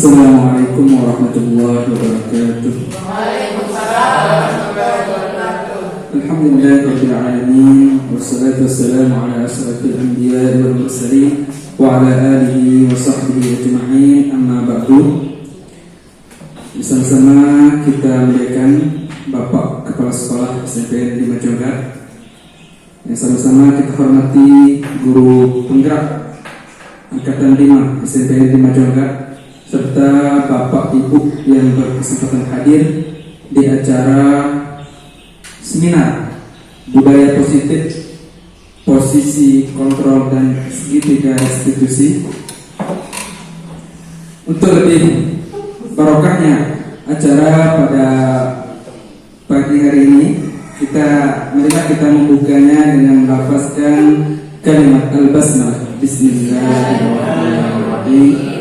Assalamualaikum warahmatullahi wabarakatuh. Waalaikumsalam warahmatullahi wabarakatuh. Alhamdulillahirabbil alamin wassalatu wassalamu ala asyrafil anbiya'i wal mursalin wa ala alihi wa sahbihi ajma'in, amma ba'du. Bersama-sama kita muliakan Bapak Kepala Sekolah SMP 5 Jonggat. Yang sama-sama kita hormati guru penggerak Angkatan 5 SMP 5 Jonggat, serta Bapak Ibu yang berkesempatan hadir di acara seminar budaya positif, posisi kontrol dan segitiga institusi. Untuk lebih barokahnya acara pada pagi hari ini, marilah kita membukanya dengan melafazkan kalimat al-basmalah. Bismillahirrahmanirrahim.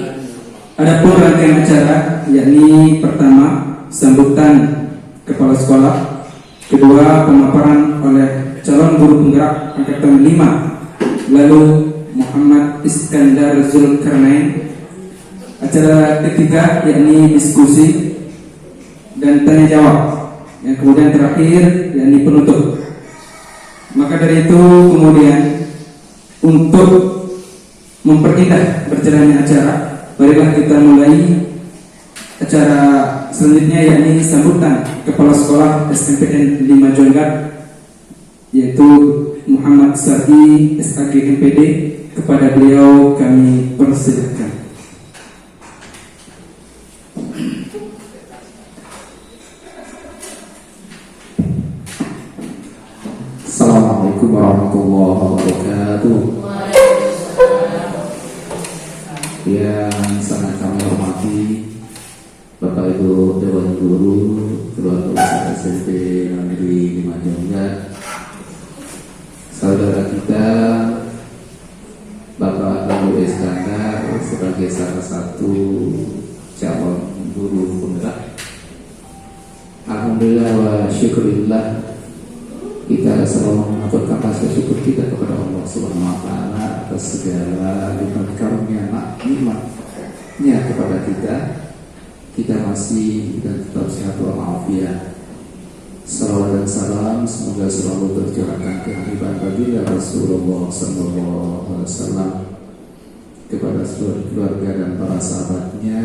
Adapun rangkaian acara, yakni pertama sambutan kepala sekolah, kedua pemaparan oleh calon guru penggerak angkatan 5, lalu Muhammad Iskandar Zulkarnain. Acara ketiga yakni diskusi dan tanya jawab, yang kemudian terakhir yakni penutup. Maka dari itu kemudian untuk memperindah berjalannya acara, marilah kita mulai acara selanjutnya, yakni sambutan Kepala Sekolah SMPN 5 Jonggat, yaitu Muhammad Sadi SAG MPD. Kepada beliau kami persilakan. Assalamualaikum warahmatullahi wabarakatuh. Yang sangat kami hormati Bapak Ibu Dewan Guru, keluarga besar SMP Negeri 5 Jonggat, saudara kita Bapak Abu Iskandar sebagai salah satu calon guru penggerak. Alhamdulillah wa syukurillah, kita selalu mengaturkan rasa syukur kita kepada Allah Subhanahu wa Ta'ala atas segala lipat karunia nikmatnya kepada kita. Kita masih dan tetap sehat walafiat. Salawat dan salam semoga selalu tercurahkan ke hadirat baginda Rasulullah sallallahu alaihi wasallam, kepada seluruh keluarga dan para sahabatnya,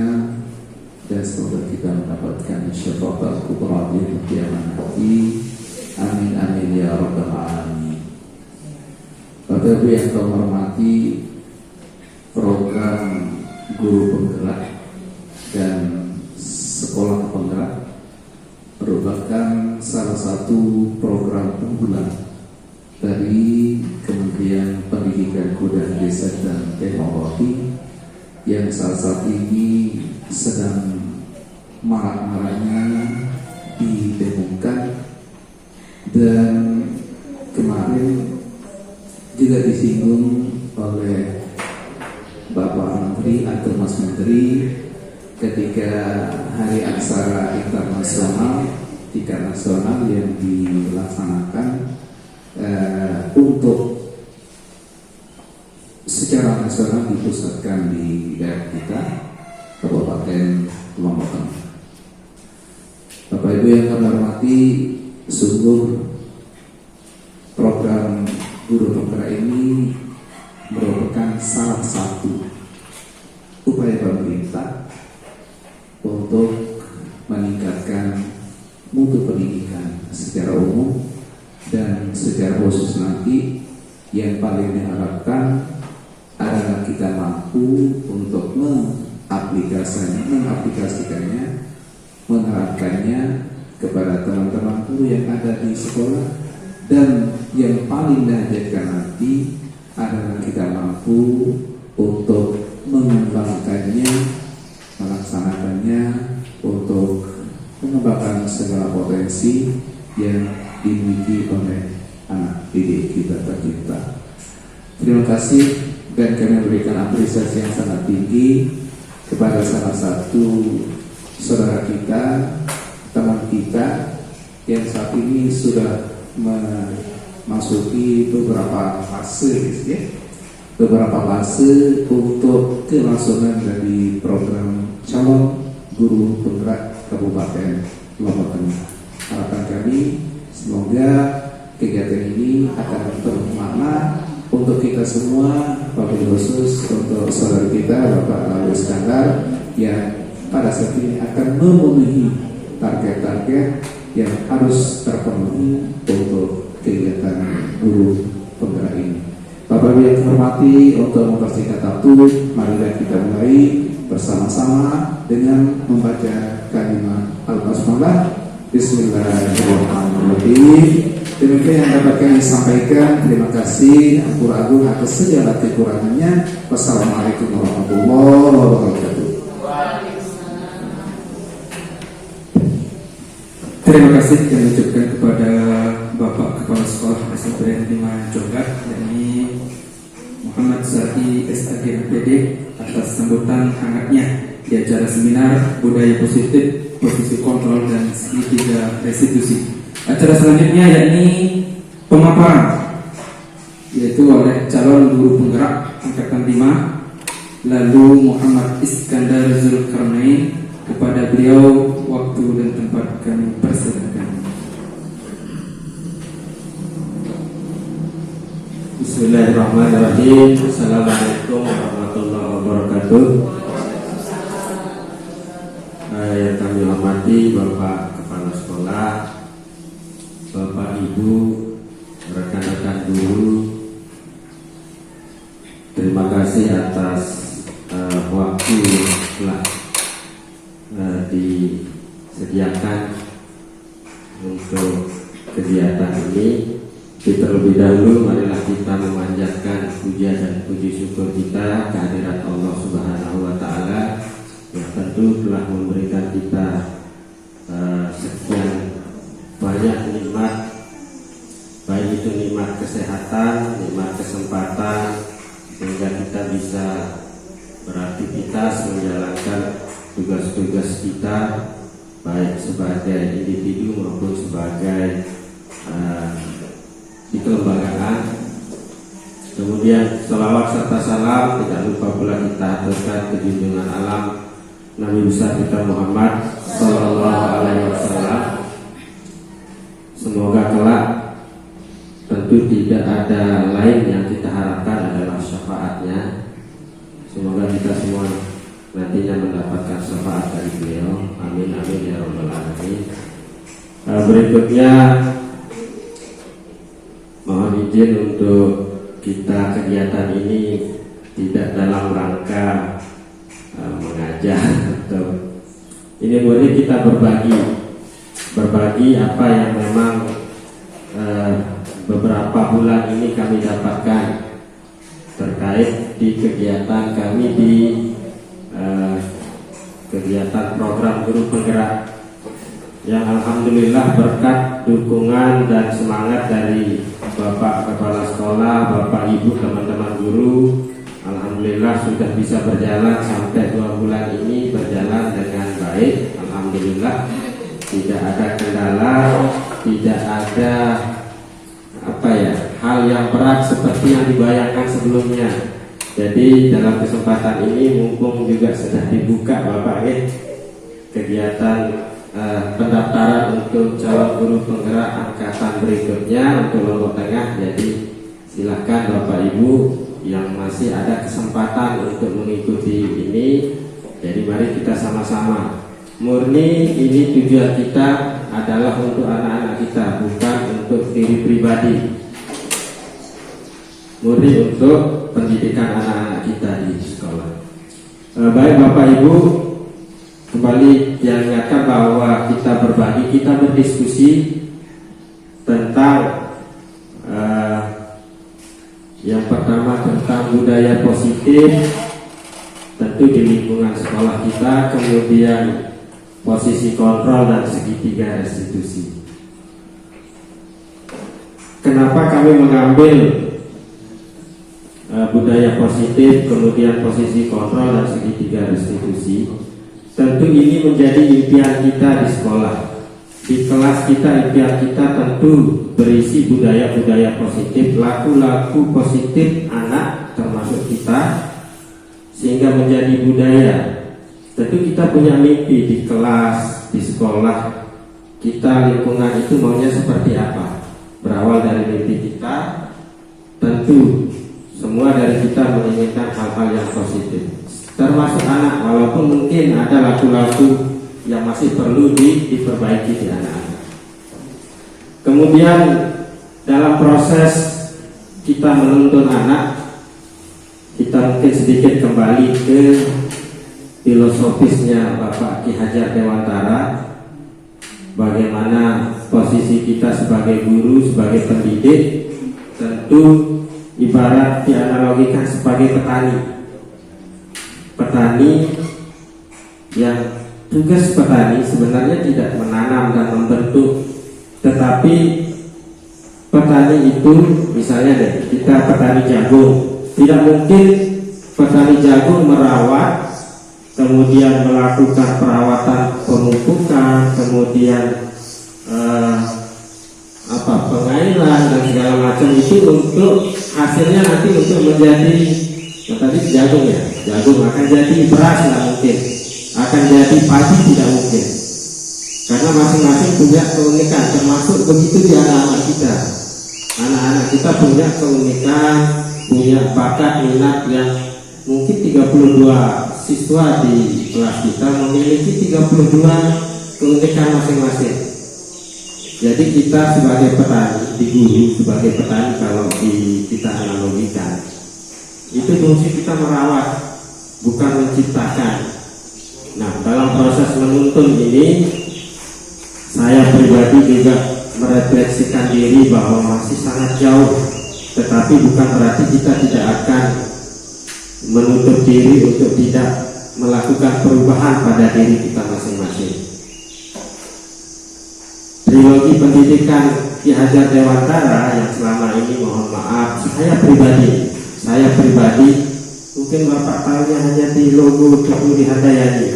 dan semoga kita mendapatkan syafaat kubra di kiamat nanti. Amin amin ya rabbal alamin. Bapak Ibu yang kami hormati, program guru penggerak dan sekolah penggerak merupakan salah satu program unggulan dari Kementerian Pendidikan, Kebudayaan, Desa dan Teknologi yang saat ini sedang marak-maraknya didengungkan, dan kemarin juga disinggung oleh Bapak Menteri atau Mas Menteri ketika Hari Aksara Internasional tingkat nasional yang dilaksanakan untuk secara nasional dipusatkan di daerah kita, Kabupaten Lombok. Bapak Ibu yang kami hormati, sungguh program guru penggerak ini merupakan salah satu upaya pemerintah untuk meningkatkan mutu pendidikan secara umum dan secara khusus nanti yang paling diharapkan adalah kita mampu untuk mengaplikasikannya, menerapkannya kepada teman-teman guru yang ada di sekolah, dan yang paling dahsyatkan nanti adalah kita mampu untuk mengembangkannya, melaksanakannya untuk mengembangkan segala potensi yang dimiliki oleh anak didik kita tercinta. Terima kasih, dan kami berikan apresiasi yang sangat tinggi kepada salah satu saudara kita, teman kita yang saat ini sudah memasuki beberapa fase, beberapa fase untuk kelangsungan dari program calon guru penggerak Kabupaten Lombok Tengah. Harapan kami semoga kegiatan ini akan bermakna untuk kita semua, wabil khusus untuk saudara kita Bapak Lalu Iskandar yang pada saat ini akan memenuhi target-target yang harus terpenuhi untuk kegiatan guru penggerak ini. Bapak Ibu yang hormati, untuk mempersingkat waktu, marilah kita mulai bersama-sama dengan membaca kalimat Al-Basmalah. Bismillahirrahmanirrahim. Demikian yang dapat kami sampaikan. Terima kasih Ampura Agung atas segala kekurangannya. Wassalamualaikum warahmatullahi wabarakatuh. Terima kasih yang diucapkan kepada Bapak Kepala Sekolah SMP 5 Jonggat, yakni Muhammad Zaki SAG MPD, atas sambutan hangatnya di acara seminar Budaya Positif, Posisi Kontrol dan Segitiga Restitusi. Acara selanjutnya yakni pemaparan, yaitu oleh calon guru penggerak angkatan 5, lalu Muhammad Iskandar Zulkarnain. Kepada beliau waktu dan tempat kami persilakan. Bismillahirrahmanirrahim. Assalamualaikum warahmatullahi wabarakatuh. Yang kami hormati Bapak Kepala Sekolah, Bapak Ibu, rekan-rekan guru, terima kasih atas waktu yang telah disediakan untuk kegiatan ini. Terlebih dahulu marilah kita memanjatkan puja dan puji syukur kita kehadirat Allah Subhanahu wa Ta'ala yang tentu telah memberikan kita sekian banyak nikmat, baik itu nikmat kesehatan, nikmat kesempatan, sehingga kita bisa beraktivitas menjalankan tugas-tugas kita baik sebagai individu maupun sebagai di kelembagaan. Kemudian salawat serta salam tidak lupa pula kita aturkan ke junjungan alam Nabi besar kita Muhammad Sallallahu Alaihi Wasallam. Semoga kelak tentu tidak ada lain yang kita harapkan adalah syafaatnya. Semoga kita semua nantinya mendapatkan syafaat dari beliau. Amin amin ya rabbal alamin. Berikutnya mohon izin untuk kita kegiatan ini tidak dalam rangka mengajar atau ini murni kita berbagi apa yang memang beberapa bulan ini kami dapatkan terkait di kegiatan kami di kegiatan program guru penggerak yang alhamdulillah berkat dukungan dan semangat dari Bapak Kepala Sekolah, Bapak Ibu, teman-teman guru, alhamdulillah sudah bisa berjalan sampai 2 bulan ini berjalan dengan baik. Alhamdulillah tidak ada kendala, tidak ada hal yang berat seperti yang dibayangkan sebelumnya. Jadi dalam kesempatan ini mumpung juga sudah dibuka Bapak kegiatan pendaftaran untuk calon guru penggerak angkatan berikutnya untuk Lombok Tengah. Jadi silahkan Bapak Ibu yang masih ada kesempatan untuk mengikuti ini. Jadi mari kita sama-sama. Murni ini tujuan kita adalah untuk anak-anak kita, bukan untuk diri pribadi. Murni untuk pendidikan anak-anak kita di sekolah. Baik Bapak Ibu, kembali diingatkan bahwa kita berbagi, kita berdiskusi tentang yang pertama tentang budaya positif tentu di lingkungan sekolah kita, kemudian posisi kontrol dan segitiga restitusi. Kenapa kami mengambil budaya positif, kemudian posisi kontrol dan segitiga restitusi? Tentu ini menjadi impian kita di sekolah. Di kelas kita, impian kita tentu berisi budaya-budaya positif, laku-laku positif anak termasuk kita, sehingga menjadi budaya. tentu kita punya mimpi di kelas, di sekolah kita, lingkungan itu maunya seperti apa. Berawal dari mimpi kita, tentu semua dari kita menginginkan hal-hal yang positif, termasuk anak, walaupun mungkin ada laku-laku yang masih perlu diperbaiki di anak-anak. Kemudian dalam proses kita menuntun anak, kita mungkin sedikit kembali ke filosofisnya Bapak Ki Hajar Dewantara, bagaimana posisi kita sebagai guru, sebagai pendidik. Tentu ibarat dianalogikan sebagai petani. Petani yang tugas petani sebenarnya tidak menanam dan membentuk, tetapi petani itu, misalnya deh, kita petani jagung, tidak mungkin petani jagung merawat, kemudian melakukan perawatan pemupukan, kemudian pengairan dan segala macam itu untuk hasilnya nanti untuk menjadi tadi jagung, ya, jagung akan jadi beras tidak mungkin, akan jadi padi tidak mungkin, karena masing-masing punya keunikan, termasuk begitu di anak-anak kita. Anak-anak kita punya keunikan, punya bakat, minat yang mungkin 32 siswa di kelas kita memiliki 32 keunikan masing-masing. Jadi kita sebagai petani, di guru sebagai petani, kalau kita analogikan, itu fungsi kita merawat, bukan menciptakan. Nah, dalam proses menuntun ini, saya pribadi juga merefleksikan diri bahwa masih sangat jauh, tetapi bukan berarti kita tidak akan menutup diri untuk tidak melakukan perubahan pada diri kita masing-masing. Trilogi pendidikan Ki Hajar Dewantara yang selama ini, mohon maaf, saya pribadi mungkin Bapak tahunya hanya di logo Keduri Handayani.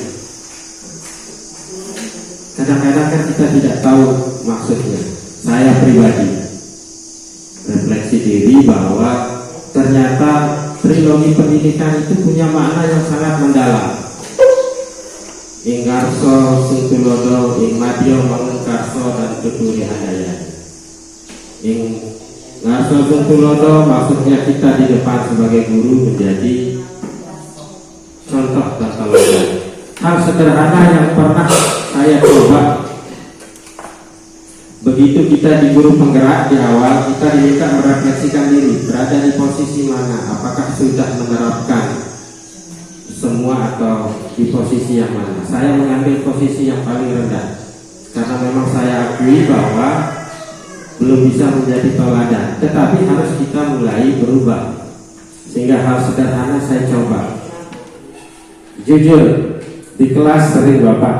Kadang-kadang kan kita tidak tahu maksudnya. Saya pribadi refleksi diri bahwa ternyata trilogi pendidikan itu punya makna yang sangat mendalam. Ing Garso Sungtulodo, ing Madyo Mangunkarso, dan Keduri Handayani. Ing Garso Sungtulodo maksudnya kita di depan sebagai guru menjadi contoh dan teladan. Hal sederhana yang pernah saya coba, begitu kita di guru penggerak di awal, kita diminta merefleksikan diri, berada di posisi mana, apakah sudah menerapkan semua atau di posisi yang mana. Saya mengambil posisi yang paling rendah, karena memang saya akui bahwa belum bisa menjadi teladan, tetapi harus kita mulai berubah. Sehingga hal sederhana saya coba. Jujur, di kelas sering Bapak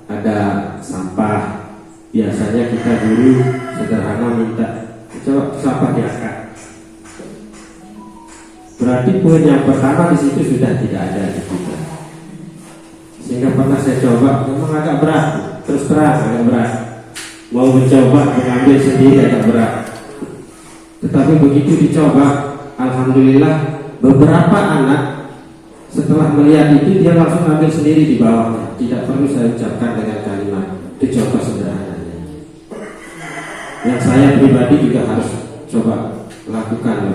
ada sampah, biasanya kita guru sederhana minta coba sampah diangkat. Berarti poin yang pertama di situ sudah tidak ada di kita. Sehingga pernah saya coba, memang agak berat, terus terang agak berat. Mau mencoba mengambil sendiri agak berat. Tetapi begitu dicoba, alhamdulillah beberapa anak setelah melihat itu dia langsung ambil sendiri di bawahnya. Tidak perlu saya ucapkan dengan kalimat, dicoba sederhananya. Yang saya pribadi juga harus coba lakukan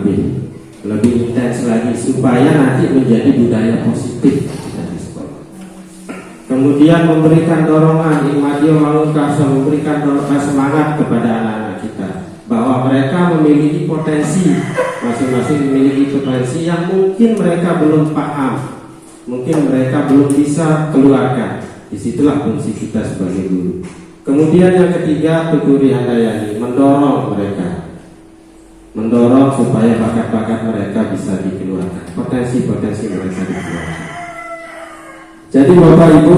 lebih intens lagi supaya nanti menjadi budaya positif di sekolah. Kemudian memberikan dorongan, Imadio Mangunkarso memberikan dorongan semangat kepada anak-anak kita bahwa mereka memiliki potensi, masing-masing memiliki potensi yang mungkin mereka belum paham, mungkin mereka belum bisa keluarkan. Disitulah fungsi kita sebagai guru. Kemudian yang ketiga, Keduri Handayani mendorong mereka, mendorong supaya bakat-bakat mereka bisa dikeluarkan, potensi-potensi mereka dikeluarkan. Jadi Bapak Ibu,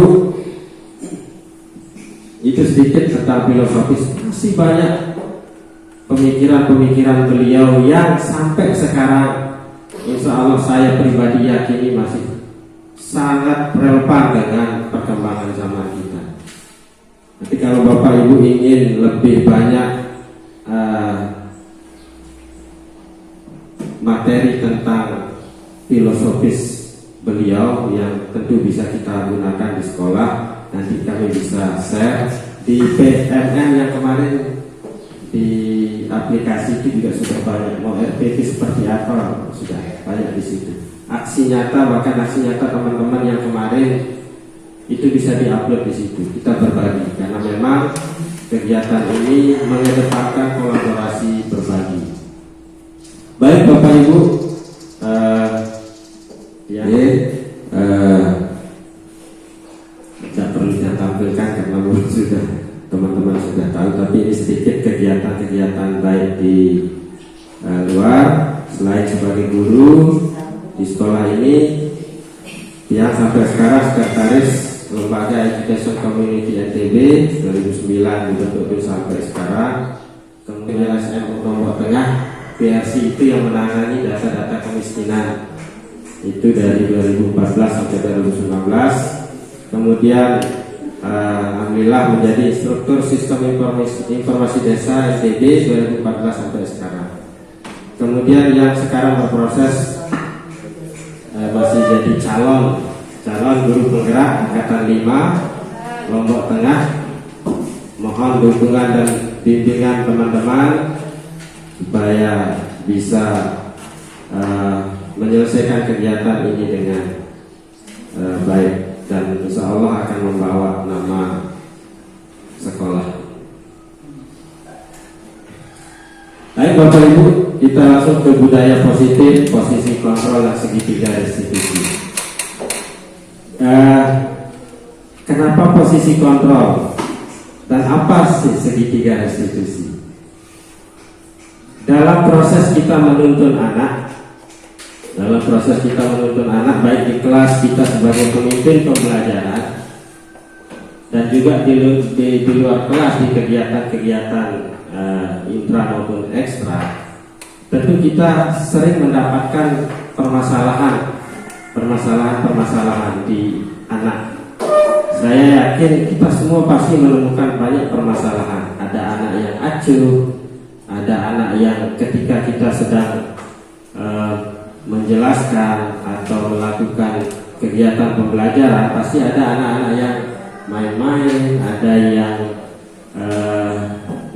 itu sedikit tentang filosofis. Masih banyak pemikiran-pemikiran beliau yang sampai sekarang insya Allah saya pribadi yakini masih sangat relevan dengan perkembangan zaman kita. Nanti kalau Bapak Ibu ingin lebih banyak materi tentang filosofis beliau yang tentu bisa kita gunakan di sekolah. Nanti kami bisa share di PMN yang kemarin di aplikasi itu juga sudah banyak. Mau RPT seperti apa sudah banyak di situ. Aksi nyata, bahkan aksi nyata teman-teman yang kemarin itu bisa diupload di situ. Kita berbagi karena memang kegiatan ini mengedepankan kolaborasi berbagi. Baik Bapak Ibu, tidak perlu saya tampilkan karena mungkin sudah teman-teman sudah tahu. Tapi ini sedikit kegiatan-kegiatan baik di luar selain sebagai guru di sekolah ini, yang sampai sekarang sekretaris Lembaga Education Community NTB 2009 dibentuk sampai sekarang. Kemudian SM Lombok Tengah PRC itu yang menangani data-data kemiskinan itu dari 2014 sampai 2019. Kemudian alhamdulillah menjadi instruktur sistem informasi desa NTB 2014 sampai sekarang. Kemudian yang sekarang berproses masih jadi calon guru penggerak angkatan 5 Lombok Tengah. Mohon dukungan dan bimbingan teman-teman supaya bisa menyelesaikan kegiatan ini dengan baik dan insya Allah akan membawa nama sekolah. Baik Bapak Ibu, kita langsung ke budaya positif, posisi kontrol dan segitiga restitusi. Kenapa posisi kontrol dan apa sih segitiga restitusi? Dalam proses kita menuntun anak, baik di kelas kita sebagai pemimpin pembelajaran dan juga di luar kelas di kegiatan-kegiatan intra maupun ekstra, tentu kita sering mendapatkan permasalahan di anak. Saya yakin kita semua pasti menemukan banyak permasalahan. Ada anak yang acuh, ada anak yang ketika kita sedang menjelaskan atau melakukan kegiatan pembelajaran, pasti ada anak-anak yang main-main, ada yang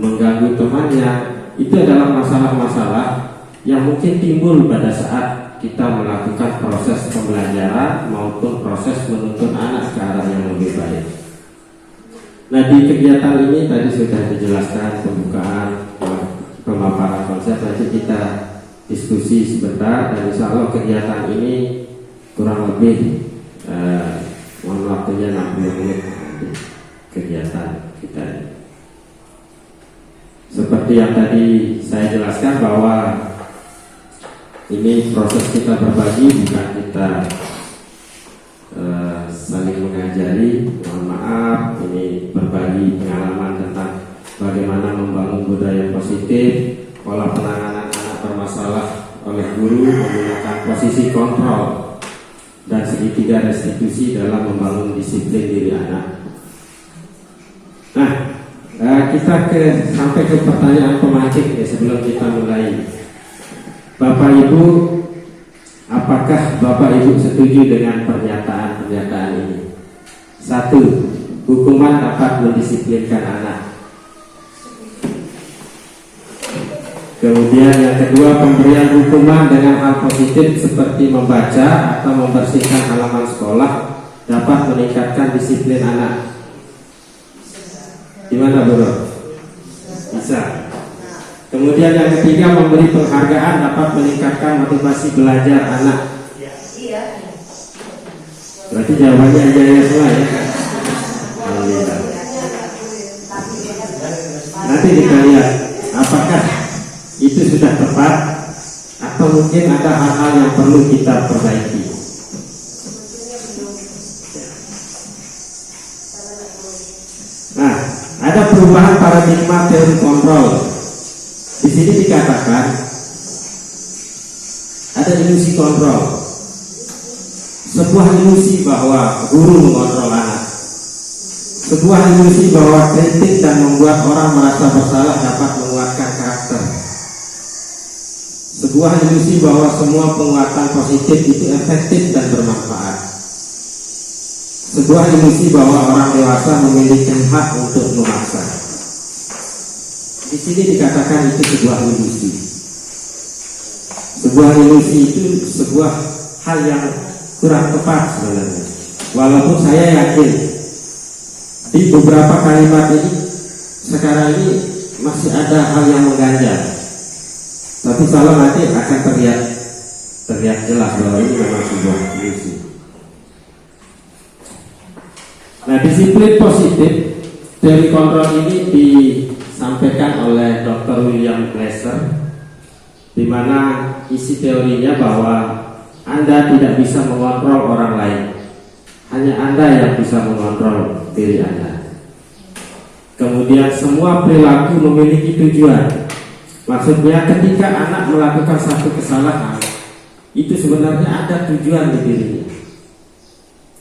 mengganggu temannya. Itu adalah masalah-masalah yang mungkin timbul pada saat kita melakukan proses pembelajaran maupun proses menuntun anak ke arah yang lebih baik. Nah, di kegiatan ini tadi sudah dijelaskan pembukaan, pemaparan konsep. Nanti kita diskusi sebentar dan insya Allah kegiatan ini kurang lebih mohon waktunya 60 menit kegiatan kita. Seperti yang tadi saya jelaskan bahwa ini proses kita berbagi, bukan kita saling mengajari. Mohon maaf, ini berbagi pengalaman tentang bagaimana membangun budaya positif, pola penanganan anak bermasalah oleh guru, menggunakan posisi kontrol dan segitiga restitusi dalam membangun disiplin diri anak. Nah, kita sampai ke pertanyaan pemancing ya, sebelum kita mulai. Bapak Ibu, apakah Bapak Ibu setuju dengan pernyataan ini? 1. Hukuman dapat mendisiplinkan anak. Kemudian yang kedua, pemberian hukuman dengan hal positif seperti membaca atau membersihkan halaman sekolah dapat meningkatkan disiplin anak. Gimana Bro? Bisa. Kemudian yang ketiga, memberi penghargaan dapat meningkatkan motivasi belajar anak. Berarti jawabannya iya semua ya. Alhamdulillah. Nanti kita lihat apakah itu sudah tepat atau mungkin ada hal-hal yang perlu kita perbaiki. Nah, ada perubahan paradigma teori kontrol. Di sini dikatakan ada ilusi kontrol, sebuah ilusi bahwa guru mengontrol anak, sebuah ilusi bahwa kritik dan membuat orang merasa bersalah dapat menguatkan karakter, sebuah ilusi bahwa semua penguatan positif itu efektif dan bermanfaat. Sebuah ilusi bahwa orang dewasa memiliki hak untuk memaksa. Di sini dikatakan itu sebuah ilusi. Sebuah ilusi itu sebuah hal yang kurang tepat sebenarnya. Walaupun saya yakin di beberapa kalimat ini sekarang ini masih ada hal yang mengganjal. Tapi kalau nanti akan terlihat jelas bahwa ini memang sebuah ilusi. Nah, disiplin positif teori kontrol ini disampaikan oleh Dr. William Glasser, di mana isi teorinya bahwa Anda tidak bisa mengontrol orang lain, hanya Anda yang bisa mengontrol diri Anda. Kemudian semua perilaku memiliki tujuan. Maksudnya ketika anak melakukan satu kesalahan, itu sebenarnya ada tujuan di dirinya.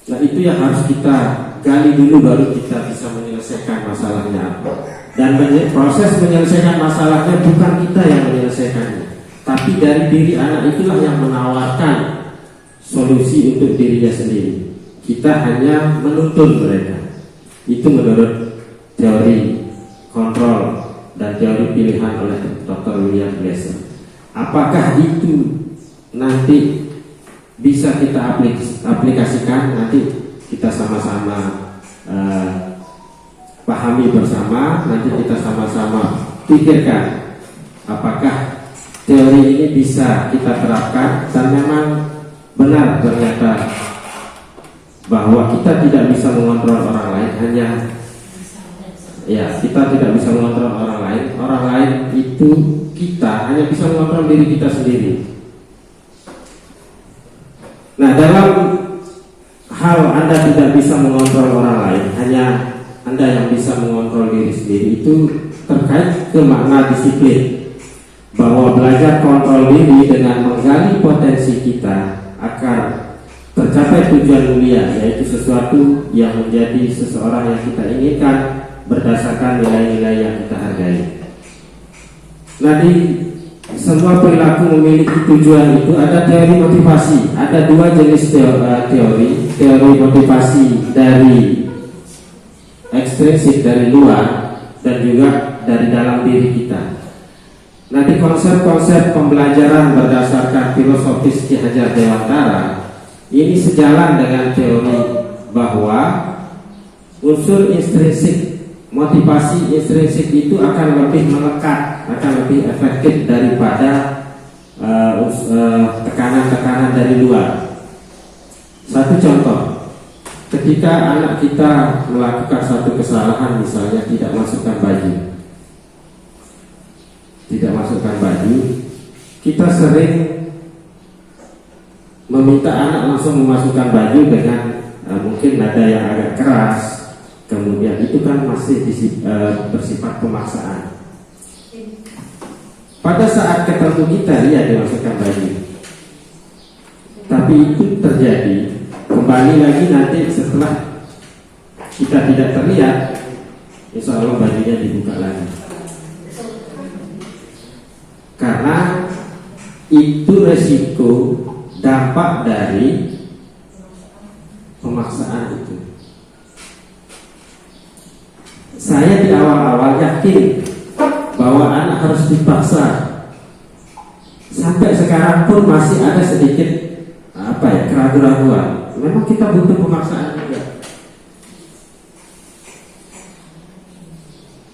Nah, itu yang harus kita gali dulu, baru kita bisa menyelesaikan masalahnya apa. Dan proses menyelesaikan masalahnya bukan kita yang menyelesaikannya, tapi dari diri anak itulah yang menawarkan solusi untuk dirinya sendiri. Kita hanya menuntun mereka. Itu menurut teori kontrol dan teori pilihan oleh Dr. William Glasser. Apakah itu nanti bisa kita aplikasikan? Nanti kita sama-sama pahami bersama. Nanti kita sama-sama pikirkan apakah teori ini bisa kita terapkan, dan memang benar ternyata bahwa kita tidak bisa mengontrol orang lain, kita tidak bisa mengontrol orang lain. Orang lain itu kita hanya bisa mengontrol diri kita sendiri. Nah, dalam hal Anda tidak bisa mengontrol orang lain, hanya Anda yang bisa mengontrol diri sendiri, itu terkait ke makna disiplin, bahwa belajar kontrol diri dengan menggali potensi kita agar tercapai tujuan mulia, yaitu sesuatu yang menjadi seseorang yang kita inginkan berdasarkan nilai-nilai yang kita hargai. Nah, di semua perilaku memiliki tujuan itu ada teori motivasi. Ada dua jenis teori motivasi, dari ekstrinsik dari luar dan juga dari dalam diri kita. Nah, di konsep-konsep pembelajaran berdasarkan filosofis Ki Hajar Dewantara, ini sejalan dengan teori bahwa unsur intrinsik, motivasi intrinsik itu akan lebih melekat, akan lebih efektif daripada tekanan-tekanan dari luar. Satu contoh, ketika anak kita melakukan satu kesalahan, misalnya tidak masukkan baju, kita sering meminta anak langsung memasukkan baju dengan mungkin nada yang agak keras. Kemudian itu kan masih bersifat pemaksaan. Pada saat tertentu kita dimasukkan baju, tapi itu terjadi kembali lagi nanti setelah kita tidak terlihat, insya Allah bajunya dibuka lagi. Karena itu resiko dampak dari pemaksaan itu. Saya di awal-awal yakin bahwa anak harus dipaksa. Sampai sekarang pun masih ada sedikit keraguan-keraguan. Memang kita butuh pemaksaan juga.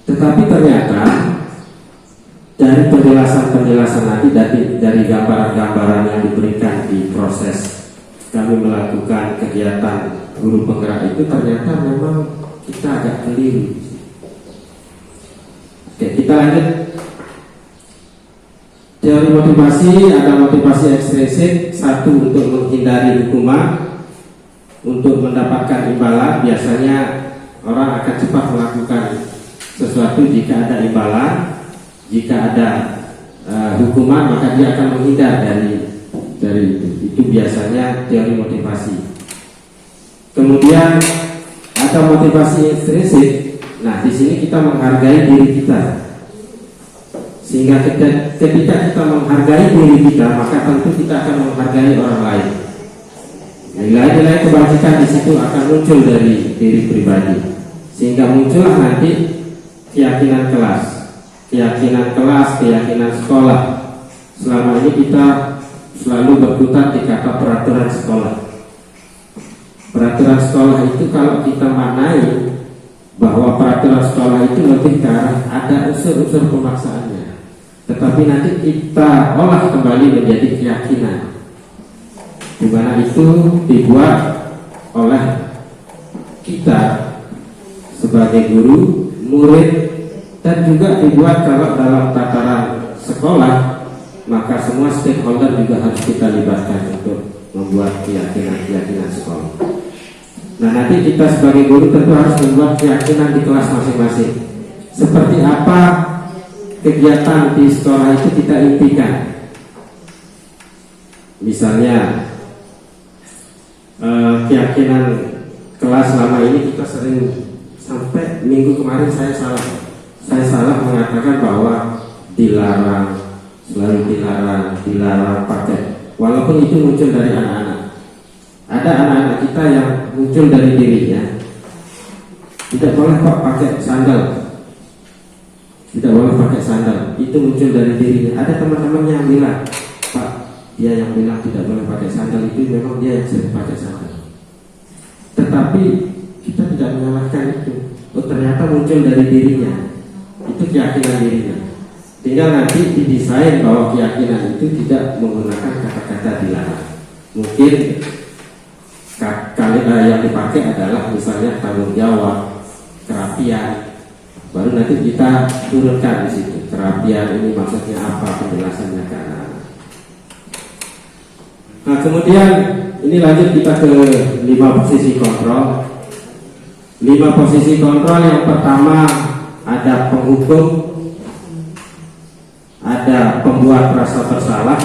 Tetapi ternyata dari penjelasan nanti, dari gambaran-gambaran yang diberikan di proses kami melakukan kegiatan guru penggerak itu, ternyata memang kita agak keliru. Oke, kita lanjut. Teori motivasi, ada motivasi ekstrinsik. Satu, untuk menghindari hukuman, untuk mendapatkan imbalan. Biasanya orang akan cepat melakukan sesuatu jika ada imbalan. Jika ada hukuman, maka dia akan menghindar dari itu. Itu biasanya teori motivasi. Kemudian ada motivasi intrinsik. Nah, di sini kita menghargai diri kita. Sehingga ketika kita menghargai diri kita, maka tentu kita akan menghargai orang lain. Nilai-nilai kebajikan di situ akan muncul dari diri pribadi, sehingga muncullah nanti keyakinan kelas, keyakinan sekolah. Selama ini kita selalu berkutat di kata peraturan sekolah. Peraturan sekolah itu kalau kita maknai bahwa peraturan sekolah itu lebih ke arah ada unsur-unsur pemaksaannya, tetapi nanti kita olah kembali menjadi keyakinan, di mana itu dibuat oleh kita sebagai guru, murid, dan juga dibuat kalau dalam tataran sekolah, maka semua stakeholder juga harus kita libatkan untuk membuat keyakinan sekolah. Nah, nanti kita sebagai guru tentu harus membuat keyakinan di kelas masing-masing. Seperti apa kegiatan di sekolah itu kita impikan. Misalnya keyakinan kelas selama ini kita sering, sampai minggu kemarin saya salah mengatakan bahwa dilarang, selalu dilarang pakai, walaupun itu muncul dari anak-anak. Ada anak-anak kita yang muncul dari dirinya, tidak boleh Pak pakai sandal, tidak boleh pakai sandal, itu muncul dari dirinya. Ada teman-teman yang bilang, Pak, dia yang bilang tidak boleh pakai sandal, itu memang dia yang sering pakai sandal. Tetapi kita tidak menyalahkan itu. Oh, ternyata muncul dari dirinya, itu keyakinan dirinya. Tinggal nanti didesain bahwa keyakinan itu tidak menggunakan kata-kata dilarang. Mungkin yang dipakai adalah misalnya tanggung jawab, kerapian. Baru nanti kita turunkan di situ. Kerapian ini maksudnya apa, penjelasannya ke anak. Nah, kemudian ini lanjut kita ke 5 posisi kontrol. 5 posisi kontrol yang pertama ada penghukum, ada pembuat rasa bersalah,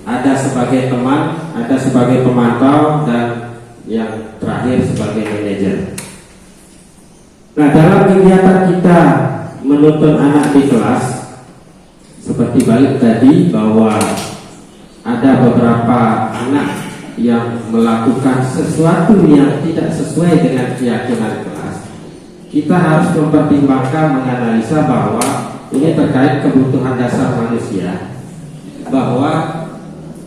ada sebagai teman, ada sebagai pemantau, dan yang terakhir sebagai manajer. Nah, dalam kegiatan kita menuntun anak di kelas, seperti balik tadi bahwa ada beberapa anak yang melakukan sesuatu yang tidak sesuai dengan keyakinan kelas, kita harus mempertimbangkan, menganalisa bahwa ini terkait kebutuhan dasar manusia, bahwa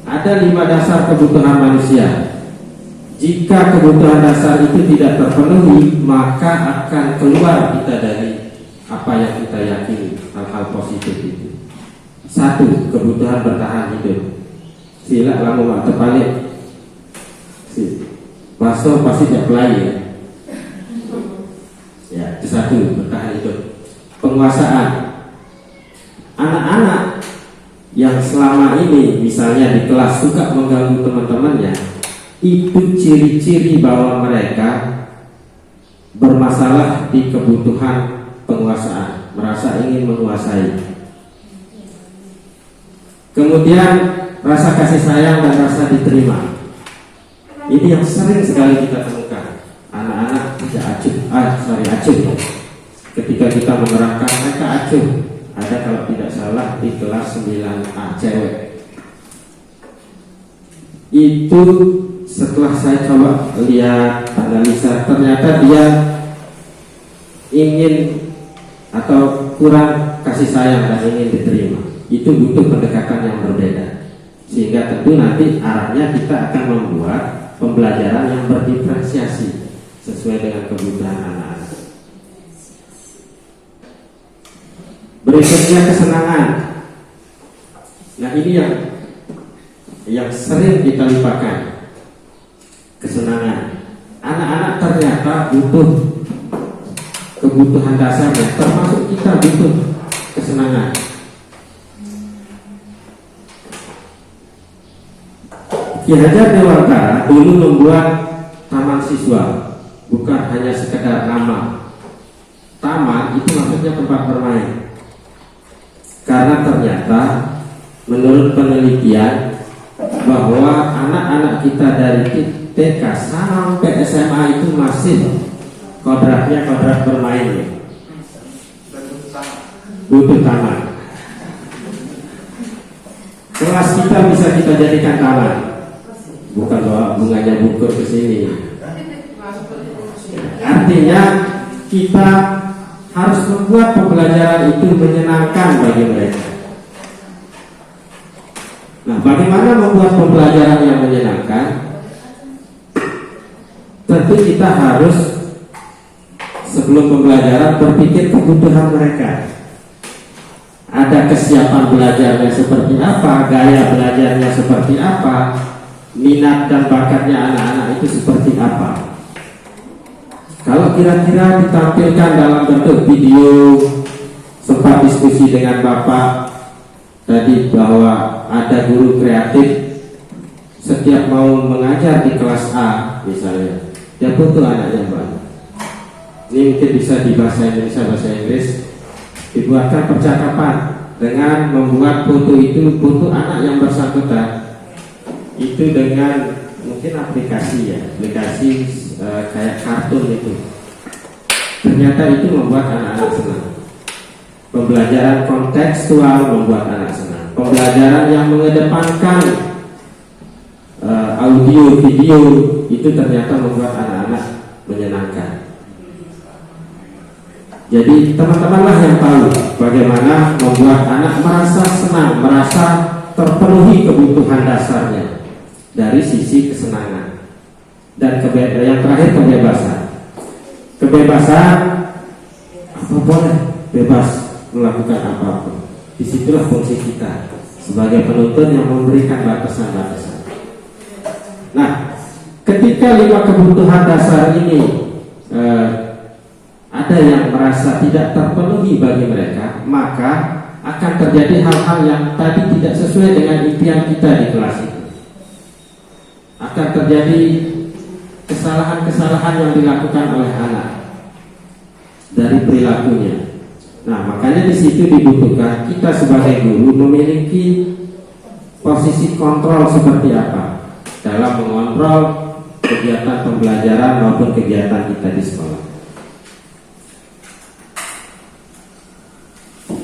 ada 5 dasar kebutuhan manusia. Jika kebutuhan dasar itu tidak terpenuhi, maka akan keluar kita dari apa yang kita yakini, hal-hal positif itu. 1, kebutuhan bertahan hidup. Sila lamu mak terbalik. Baso pasti tidak pelai ya. Ya, itu 1, bertahan hidup. Penguasaan. Anak-anak yang selama ini misalnya di kelas suka mengganggu teman-temannya, itu ciri-ciri bahwa mereka bermasalah di kebutuhan penguasaan, merasa ingin menguasai. Kemudian rasa kasih sayang dan rasa diterima. Ini yang sering sekali kita temukan. Anak-anak tidak acuh. Ketika kita menerangkan, mereka acuh. Ada kalau tidak salah di kelas 9A cewek. Itu setelah saya coba lihat, analisa, ternyata dia ingin atau kurang kasih sayang dan ingin diterima. Itu butuh pendekatan yang berbeda. Sehingga tentu nanti arahnya kita akan membuat pembelajaran yang berdiferensiasi sesuai dengan kebutuhan anak-anak. Berikutnya kesenangan. Nah, ini yang sering kita lupakan. Kesenangan. Anak-anak ternyata butuh kebutuhan dasarnya, termasuk kita butuh kesenangan. Ki Hajar Dewantara dulu membuat taman siswa, bukan hanya sekedar nama. Taman itu maksudnya tempat bermain. Karena ternyata menurut penelitian bahwa anak-anak kita dari TK sampai SMA itu masih kodratnya kodrat bermain, butuh taman. kelas kita bisa kita jadikan taman, bukan bawa bunganya bukur ke sini. Artinya kita harus membuat pembelajaran itu menyenangkan bagi mereka. Nah, bagaimana membuat pembelajaran yang menyenangkan? Tentu kita harus sebelum pembelajaran berpikir kebutuhan mereka. Ada kesiapan belajarnya seperti apa, gaya belajarnya seperti apa, minat dan bakatnya anak-anak itu seperti apa. Kalau kira-kira ditampilkan dalam bentuk video, sempat diskusi dengan Bapak tadi bahwa ada guru kreatif setiap mau mengajar di kelas A misalnya, dia butuh anaknya banyak. Ini mungkin bisa di bahasa Indonesia, bahasa Inggris, dibuatkan percakapan dengan membuat foto itu, foto anak yang bersangkutan itu dengan mungkin aplikasi kayak kartun itu. Ternyata itu membuat anak-anak senang. Pembelajaran kontekstual membuat anak senang. Pembelajaran yang mengedepankan audio video itu ternyata membuat anak-anak menyenangkan. Jadi teman-temanlah yang tahu bagaimana membuat anak merasa senang, merasa terpenuhi kebutuhan dasarnya dari sisi kesenangan. Dan yang terakhir kebebasan. Kebebasan apa boleh, bebas melakukan apapun. Disitulah fungsi kita sebagai penuntun yang memberikan batasan-batasan. Nah, ketika 5 kebutuhan dasar ini ada yang merasa tidak terpenuhi bagi mereka, maka akan terjadi hal-hal yang tadi tidak sesuai dengan impian kita di kelas itu. Akan terjadi kesalahan-kesalahan yang dilakukan oleh anak dari perilakunya. Nah, makanya di situ dibutuhkan kita sebagai guru memiliki posisi kontrol seperti apa dalam mengontrol kegiatan pembelajaran maupun kegiatan kita di sekolah.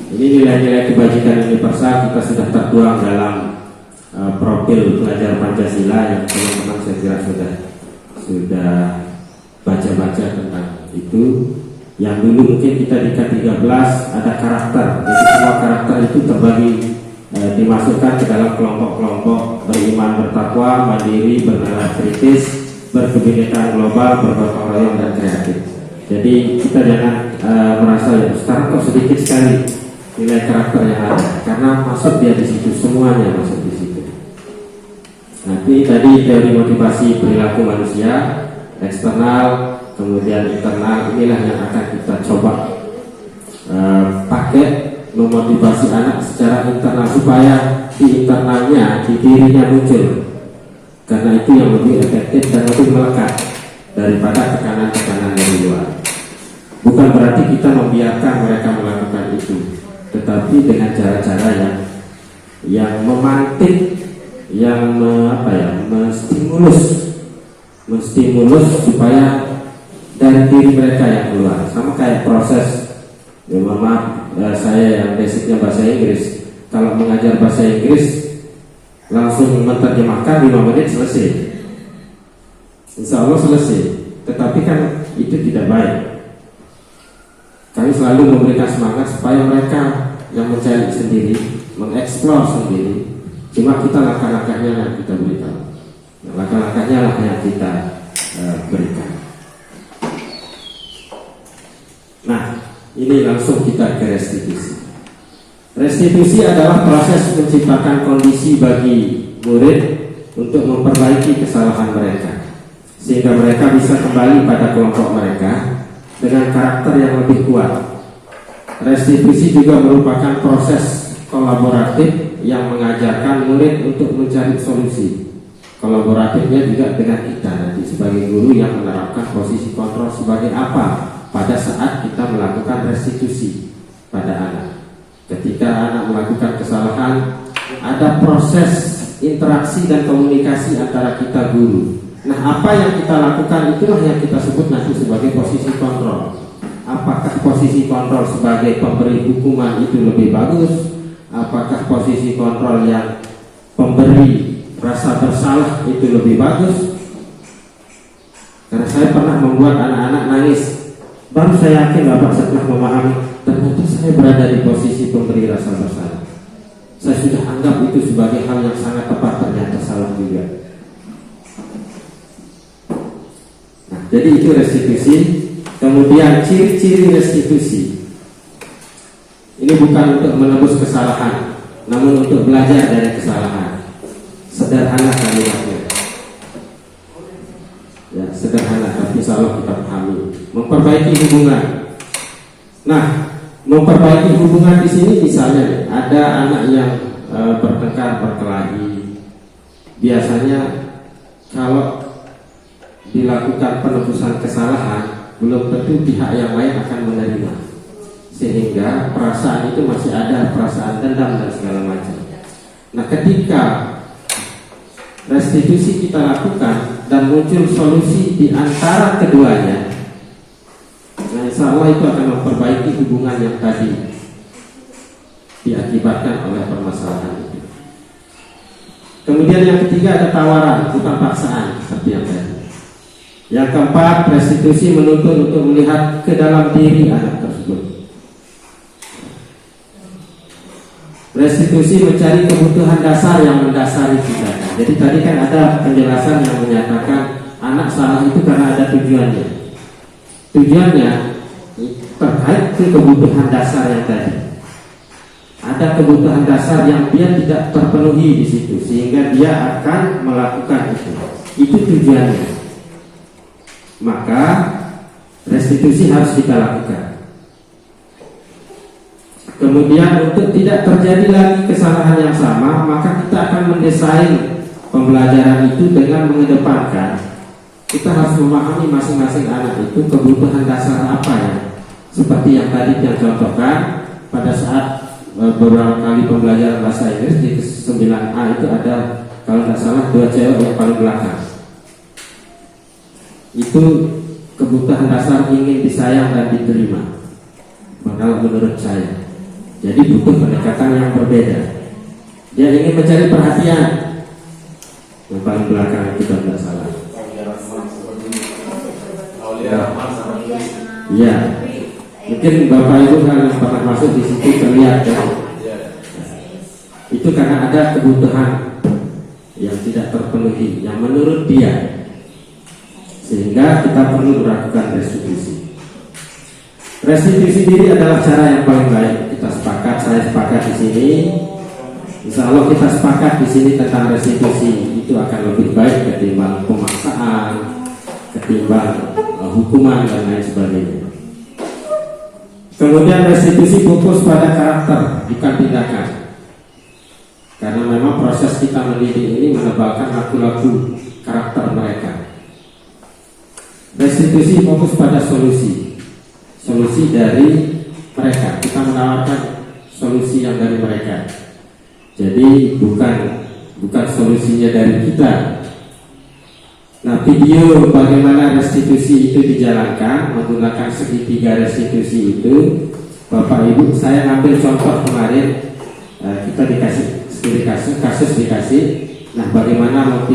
Ini nilai-nilai kebajikan universal kita sudah tertuang dalam profil pelajar Pancasila yang teman-teman saya kira sudah baca-baca tentang itu. Yang dulu mungkin kita di K13 ada karakter, jadi semua karakter itu terbagi dimasukkan ke dalam kelompok-kelompok: beriman, bertakwa, mandiri, bernalar kritis, berkebinekaan global, bergotong royong, dan kreatif. Jadi kita jangan merasa ya sekarang kok sedikit sekali nilai karakter yang ada, karena masuk dia di situ, semuanya masuk di situ. Nanti tadi teori motivasi perilaku manusia, eksternal, kemudian internal, inilah yang akan kita coba pakai memotivasi anak secara internal supaya di internalnya, di dirinya muncul, karena itu yang lebih efektif dan lebih melekat daripada tekanan-tekanan dari luar. Bukan berarti kita membiarkan mereka melakukan itu, tetapi dengan cara-cara yang memantik, yang menstimulus supaya dari diri mereka yang keluar. Sama kayak proses, ya maaf, saya yang basicnya bahasa Inggris, kalau mengajar bahasa Inggris langsung menerjemahkan 5 menit selesai, insya Allah selesai. Tetapi kan itu tidak baik. Kami selalu memberikan semangat supaya mereka yang mencari sendiri, mengeksplor sendiri. Cuma kita langkah-langkahnya yang kita berikan, langkah-langkahnya lah yang kita berikan. Nah, ini langsung kita ke restitusi. Restitusi adalah proses menciptakan kondisi bagi murid untuk memperbaiki kesalahan mereka, sehingga mereka bisa kembali pada kelompok mereka dengan karakter yang lebih kuat. Restitusi juga merupakan proses kolaboratif yang mengajarkan murid untuk mencari solusi. Kolaboratifnya juga dengan kita nanti sebagai guru yang menerapkan posisi kontrol sebagai apa pada saat kita melakukan restitusi pada anak. Ketika anak melakukan kesalahan, ada proses interaksi dan komunikasi antara kita guru. Nah, apa yang kita lakukan itulah yang kita sebut nanti sebagai posisi kontrol. Apakah posisi kontrol sebagai pemberi hukuman itu lebih bagus? Apakah posisi kontrol yang pemberi rasa bersalah itu lebih bagus. Karena saya pernah membuat anak-anak nangis. Baru saya yakin Bapak setelah memahami, ternyata saya berada di posisi pemberi rasa bersalah. Saya sudah anggap itu sebagai hal yang sangat tepat, ternyata salah juga. Nah, jadi itu restitusi. Kemudian ciri-ciri restitusi. Ini bukan untuk menebus kesalahan, namun untuk belajar dari kesalahan. Sederhana kalimatnya. Ya, sederhana, tapi insya Allah kita pahami. Memperbaiki hubungan. Nah, memperbaiki hubungan di sini misalnya ada anak yang bertengkar, berkelahi. Biasanya kalau dilakukan penebusan kesalahan, belum tentu pihak yang lain akan menerima, sehingga perasaan itu masih ada, perasaan dendam dan segala macam. Nah, ketika restitusi kita lakukan dan muncul solusi di antara keduanya, nah insya Allah itu akan memperbaiki hubungan yang tadi diakibatkan oleh permasalahan itu. Kemudian yang ketiga ada tawaran, bukan paksaan seperti yang tadi. Yang keempat, restitusi menuntut untuk melihat ke dalam diri anak tersebut. Restitusi mencari kebutuhan dasar yang mendasari kita. Jadi tadi kan ada penjelasan yang menyatakan anak salah itu karena ada tujuannya. Tujuannya terkait ke kebutuhan dasar yang tadi. Ada kebutuhan dasar yang dia tidak terpenuhi di situ, sehingga dia akan melakukan itu. Itu tujuannya. Maka restitusi harus kita lakukan. Kemudian untuk tidak terjadi lagi kesalahan yang sama, maka kita akan mendesain pembelajaran itu dengan mengedepankan kita harus memahami masing-masing anak itu kebutuhan dasar apa ya. Seperti yang tadi yang contohkan pada saat beberapa kali pembelajaran bahasa Inggris di 9A itu ada kalau tidak salah 2 cewek yang paling belakang. Itu kebutuhan dasar ingin disayang dan diterima. Kalau menurut saya, jadi butuh pendekatan yang berbeda. Dia ingin mencari perhatian. Yang paling belakang itu tidak salah. Iya. Mungkin Bapak Ibu kan pernah masuk di situ terlihat ya. Itu karena ada kebutuhan yang tidak terpenuhi, yang menurut dia. Sehingga kita perlu melakukan restitusi. Restitusi diri adalah cara yang paling baik. Kita sepakat, saya sepakat di sini. Insya Allah kita sepakat di sini tentang restitusi. Itu akan lebih baik ketimbang pemaksaan, ketimbang hukuman dan lain sebagainya. Kemudian restitusi fokus pada karakter, bukan tindakan. Karena memang proses kita mendidik ini menebalkan laku-laku karakter mereka. Restitusi fokus pada solusi dari mereka. Kita menawarkan solusi yang dari mereka. Jadi bukan solusinya dari kita. Nah, video bagaimana restitusi itu dijalankan menggunakan segitiga restitusi itu, Bapak Ibu, saya ambil contoh kemarin kita dikasih kasus dikasih. Nah, bagaimana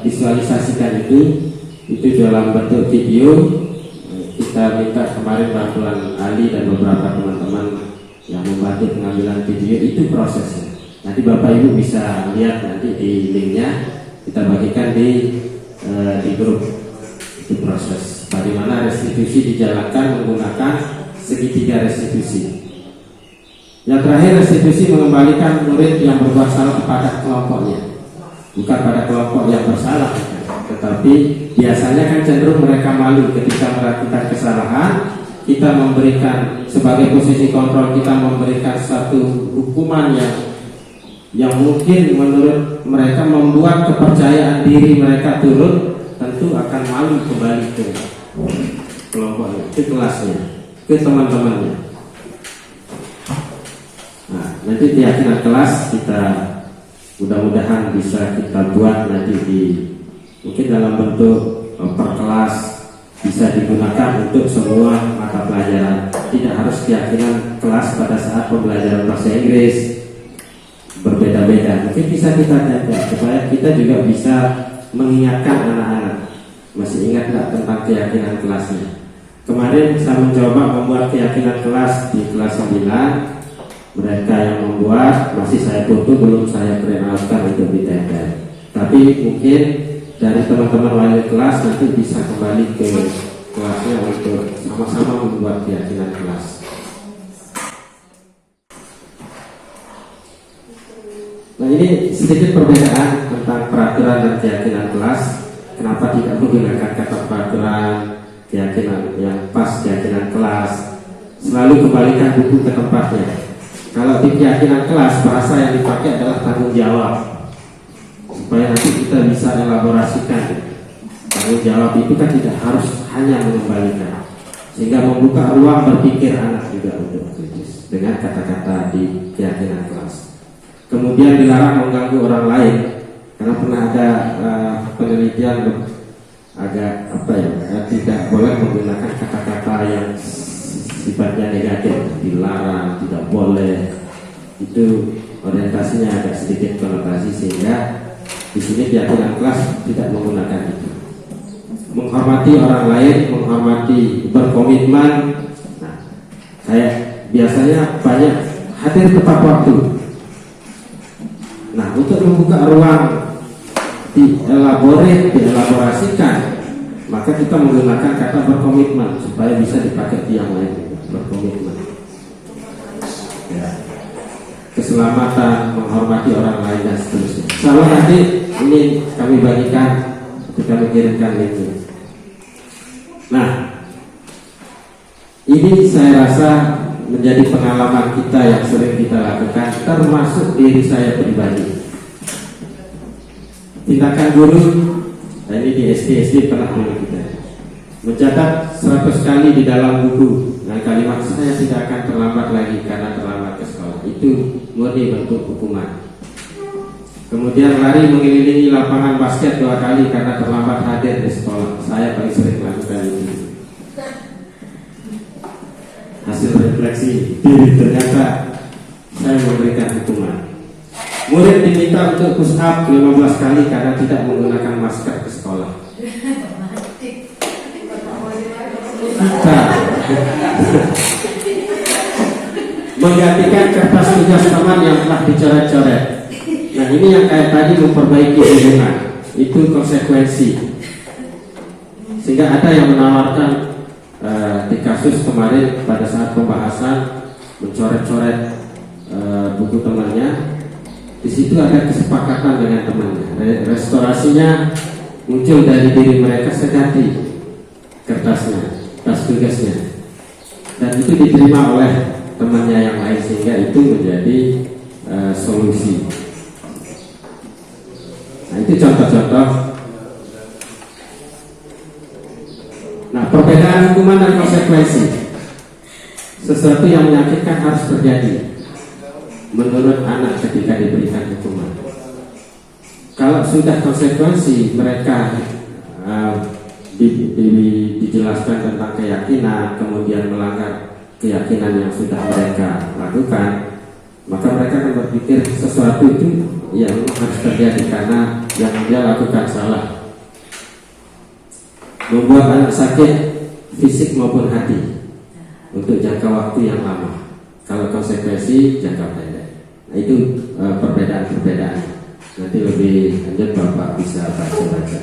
visualisasikan itu dalam bentuk video. Kita minta kemarin bantuan Ali dan beberapa teman-teman yang membantu pengambilan video. Itu prosesnya. Nanti Bapak Ibu bisa lihat nanti di linknya, kita bagikan di grup. Itu proses bagaimana restitusi dijalankan menggunakan segitiga restitusi. Yang terakhir, restitusi mengembalikan murid yang berbuat salah kepada kelompoknya, bukan pada kelompok yang bersalah. Tetapi biasanya kan cenderung mereka malu ketika melakukan kesalahan. Kita memberikan sebagai posisi kontrol, kita memberikan satu hukuman yang mungkin menurut mereka membuat kepercayaan diri mereka turun. Tentu akan malu kembali ke kelompoknya, ke kelasnya, ke teman-temannya. Nah, nanti keyakinan kelas kita mudah-mudahan bisa kita buat nanti mungkin dalam bentuk per kelas, bisa digunakan untuk semua mata pelajaran. Tidak harus keyakinan kelas pada saat pembelajaran bahasa Inggris. Berbeda berbeda-beda. Mungkin bisa kita jaga supaya kita juga bisa mengingatkan anak-anak. Masih ingat nggak tentang keyakinan kelasnya? Kemarin saya mencoba membuat keyakinan kelas di kelas 9. Mereka yang membuat masih saya foto, belum saya perkenalkan untuk ditempel. Tapi mungkin dari teman-teman wali kelas nanti bisa kembali ke kelasnya untuk sama-sama membuat keyakinan kelas. Nah, ini sedikit perbedaan tentang peraturan dan keyakinan kelas. Kenapa tidak menggunakan kata peraturan, keyakinan yang pas, keyakinan kelas? Selalu kembalikan buku ke tempatnya. Kalau di keyakinan kelas, bahasa yang dipakai adalah tanggung jawab, supaya nanti kita bisa elaborasikan. Tanggung jawab itu kan tidak harus hanya mengembalikan, sehingga membuka ruang berpikir anak juga untuk kritis dengan kata-kata di keyakinan kelas. Kemudian dilarang mengganggu orang lain, karena pernah ada penelitian agak tidak boleh menggunakan kata-kata yang sifatnya negatif, dilarang, tidak boleh. Itu orientasinya agak sedikit konotasi, sehingga di sini keyakinan kelas tidak menggunakan itu. Menghormati orang lain, menghormati, berkomitmen. Nah, kayak biasanya banyak hadir tepat waktu. Nah, untuk membuka ruang dielaborasikan, maka kita menggunakan kata berkomitmen supaya bisa dipakai di yang lain. Berkomitmen, ya. Keselamatan, menghormati orang lain dan seterusnya. Kalau nanti ini kami bagikan, kita mengirimkan itu. Nah, ini saya rasa menjadi pengalaman kita yang sering kita lakukan, termasuk diri saya pribadi. Tindakan guru, nah ini di SD pernah dulu kita mencatat 100 kali di dalam buku. Nah, kalimat saya tidak akan terlambat lagi karena terlambat ke sekolah. Itu murni bentuk hukuman. Kemudian lari mengelilingi lapangan basket 2 kali karena terlambat hadir di sekolah. Saya paling sering melakukan itu. Hasil refleksi diri, ternyata saya memberikan hukuman. Murid diminta untuk push up 15 kali karena tidak menggunakan masker ke sekolah. Menggantikan kertas tugas teman yang telah dicoret-coret. Nah, ini yang kayak tadi, memperbaiki hubungan. Itu konsekuensi. Sehingga ada yang menawarkan di kasus kemarin pada saat pembahasan mencoret-coret buku temannya. Di situ ada kesepakatan dengan temannya. Restorasinya muncul dari diri mereka, seganti kertasnya, tas tugasnya, dan itu diterima oleh temannya yang lain, sehingga itu menjadi solusi. Nah, itu contoh-contoh. Nah, perbedaan hukuman dan konsekuensi. Sesuatu yang menyakitkan harus terjadi menurut anak ketika diberikan hukuman. Kalau sudah konsekuensi, mereka dijelaskan tentang keyakinan, kemudian melanggar keyakinan yang sudah mereka lakukan, maka mereka akan berpikir sesuatu itu yang harus terjadi karena yang dia lakukan salah. Membuat anak sakit fisik maupun hati untuk jangka waktu yang lama. Kalau konsekuensi jangka pendek. Nah, itu perbedaan-perbedaan. Nanti lebih lanjut Bapak bisa baca-baca.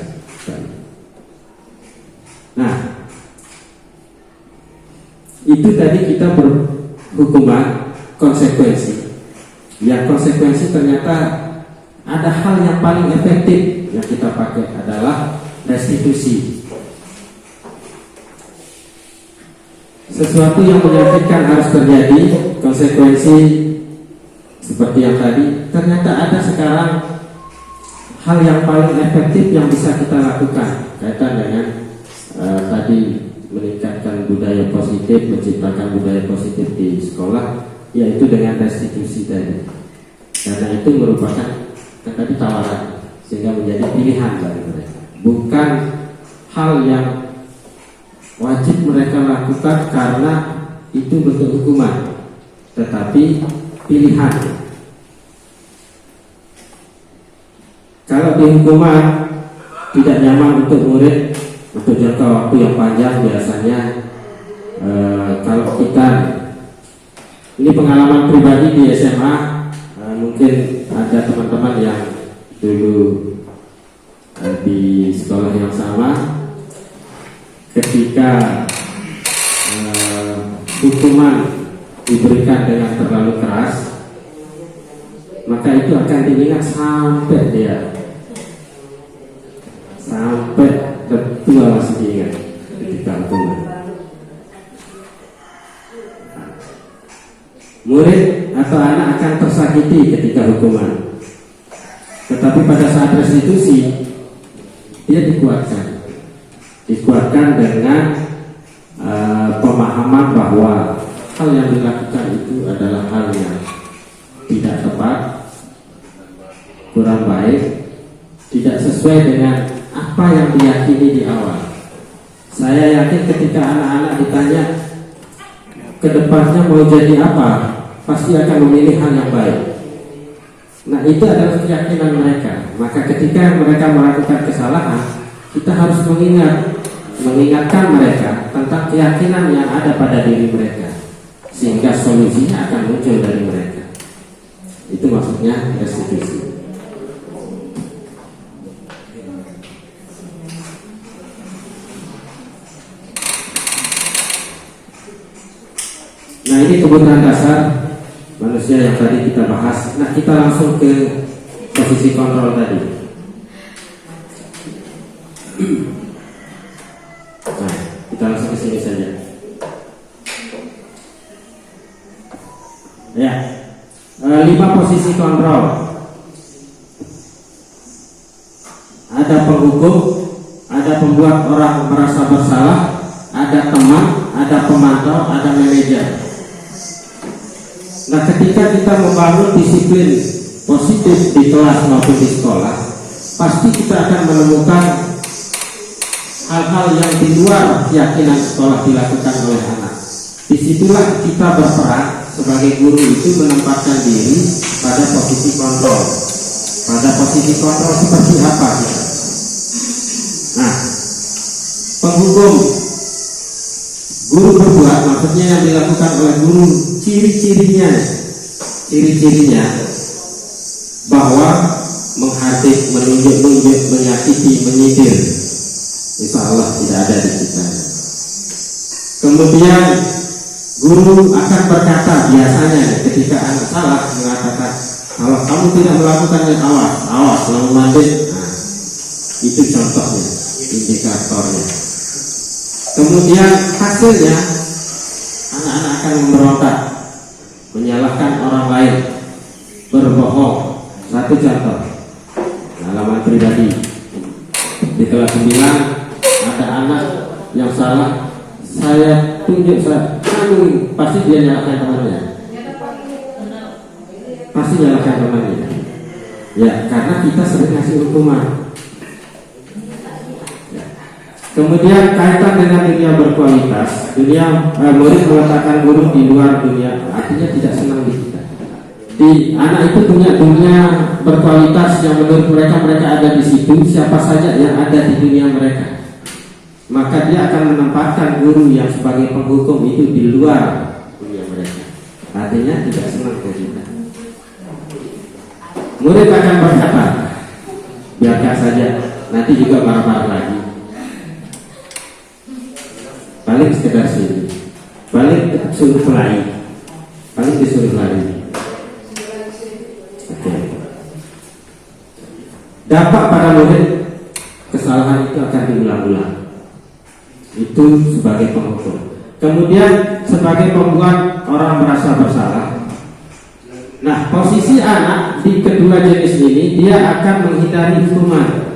Nah, itu tadi kita berhukuman konsekuensi. Yang konsekuensi ternyata ada hal yang paling efektif yang kita pakai adalah restitusi. Sesuatu yang menyakitkan harus terjadi, konsekuensi seperti yang tadi. Ternyata ada sekarang hal yang paling efektif yang bisa kita lakukan kaitan dengan tadi meningkatkan budaya positif, menciptakan budaya positif di sekolah, yaitu dengan restitusi tadi. Karena itu merupakan tadi tawaran, sehingga menjadi pilihan bagi mereka, bukan hal yang wajib mereka lakukan karena itu bentuk hukuman, tetapi pilihan. seperti hukuman tidak nyaman untuk murid untuk jangka waktu yang panjang. Biasanya kalau kita, ini pengalaman pribadi di SMA, mungkin ada teman-teman yang dulu di sekolah yang sama, ketika hukuman diberikan dengan terlalu keras, maka itu akan diingat sampai tertua masih diingat ketika hukuman. Murid atau anak akan tersakiti ketika hukuman, tetapi pada saat restitusi dia dikuatkan dengan pemahaman bahwa hal yang dilakukan itu adalah hal yang tidak tepat, kurang baik, tidak sesuai dengan apa yang diyakini di awal. Saya yakin ketika anak-anak ditanya kedepannya mau jadi apa, pasti akan memilih hal yang baik. Nah, itu adalah keyakinan mereka. Maka ketika mereka melakukan kesalahan, kita harus mengingatkan mereka tentang keyakinan yang ada pada diri mereka, sehingga solusinya akan muncul dari mereka. Itu maksudnya restitusi. Nah, ini kebutuhan dasar manusia yang tadi kita bahas. Nah, kita langsung ke posisi kontrol tadi. Nah, kita langsung ke sini saja. Ya, 5 posisi kontrol. Ada penghukum, ada pembuat orang merasa bersalah, ada teman, ada pemantau, ada manajer. Nah, ketika kita membangun disiplin positif di kelas maupun di sekolah, pasti kita akan menemukan hal-hal yang di luar keyakinan sekolah dilakukan oleh anak. Disitulah kita berperan sebagai guru itu menempatkan diri pada posisi kontrol. Pada posisi kontrol seperti apa kita? Nah, penghukum, guru berbuat, maksudnya yang dilakukan oleh guru, ciri-cirinya bahwa menghardik, menunjuk-nunjuk, menyakiti, menyindir, insya Allah tidak ada di kita. Kemudian guru akan berkata biasanya ketika anak salah, mengatakan, kalau kamu tidak melakukannya, awas kalau mandek. Nah, itu contohnya, indikatornya. Kemudian hasilnya anak-anak akan memberontak, menyalahkan orang lain, berbohong. Satu contoh, pengalaman pribadi di kelas 9 ada anak yang salah, saya tunjuk, pasti dia nyalahkan temannya, ya, karena kita sering ngasih hukuman. Kemudian kaitan dengan dunia berkualitas, murid meletakkan guru di luar dunia, artinya tidak senang di kita. Di anak itu punya dunia berkualitas yang menurut mereka ada di situ, siapa saja yang ada di dunia mereka. Maka dia akan menempatkan guru yang sebagai penghukum itu di luar dunia mereka. Artinya tidak senang ke kita. Murid akan berkata, biarkan saja, nanti juga marah-marah lagi. Paling sekedar sini, paling suruh pelai, paling disuruh lari. Oke. Dampak pada murid, kesalahan itu akan diulang-ulang. Itu sebagai penghukum. Kemudian sebagai pembuat orang merasa bersalah. Nah, posisi anak di kedua jenis ini, dia akan menghindari hukuman.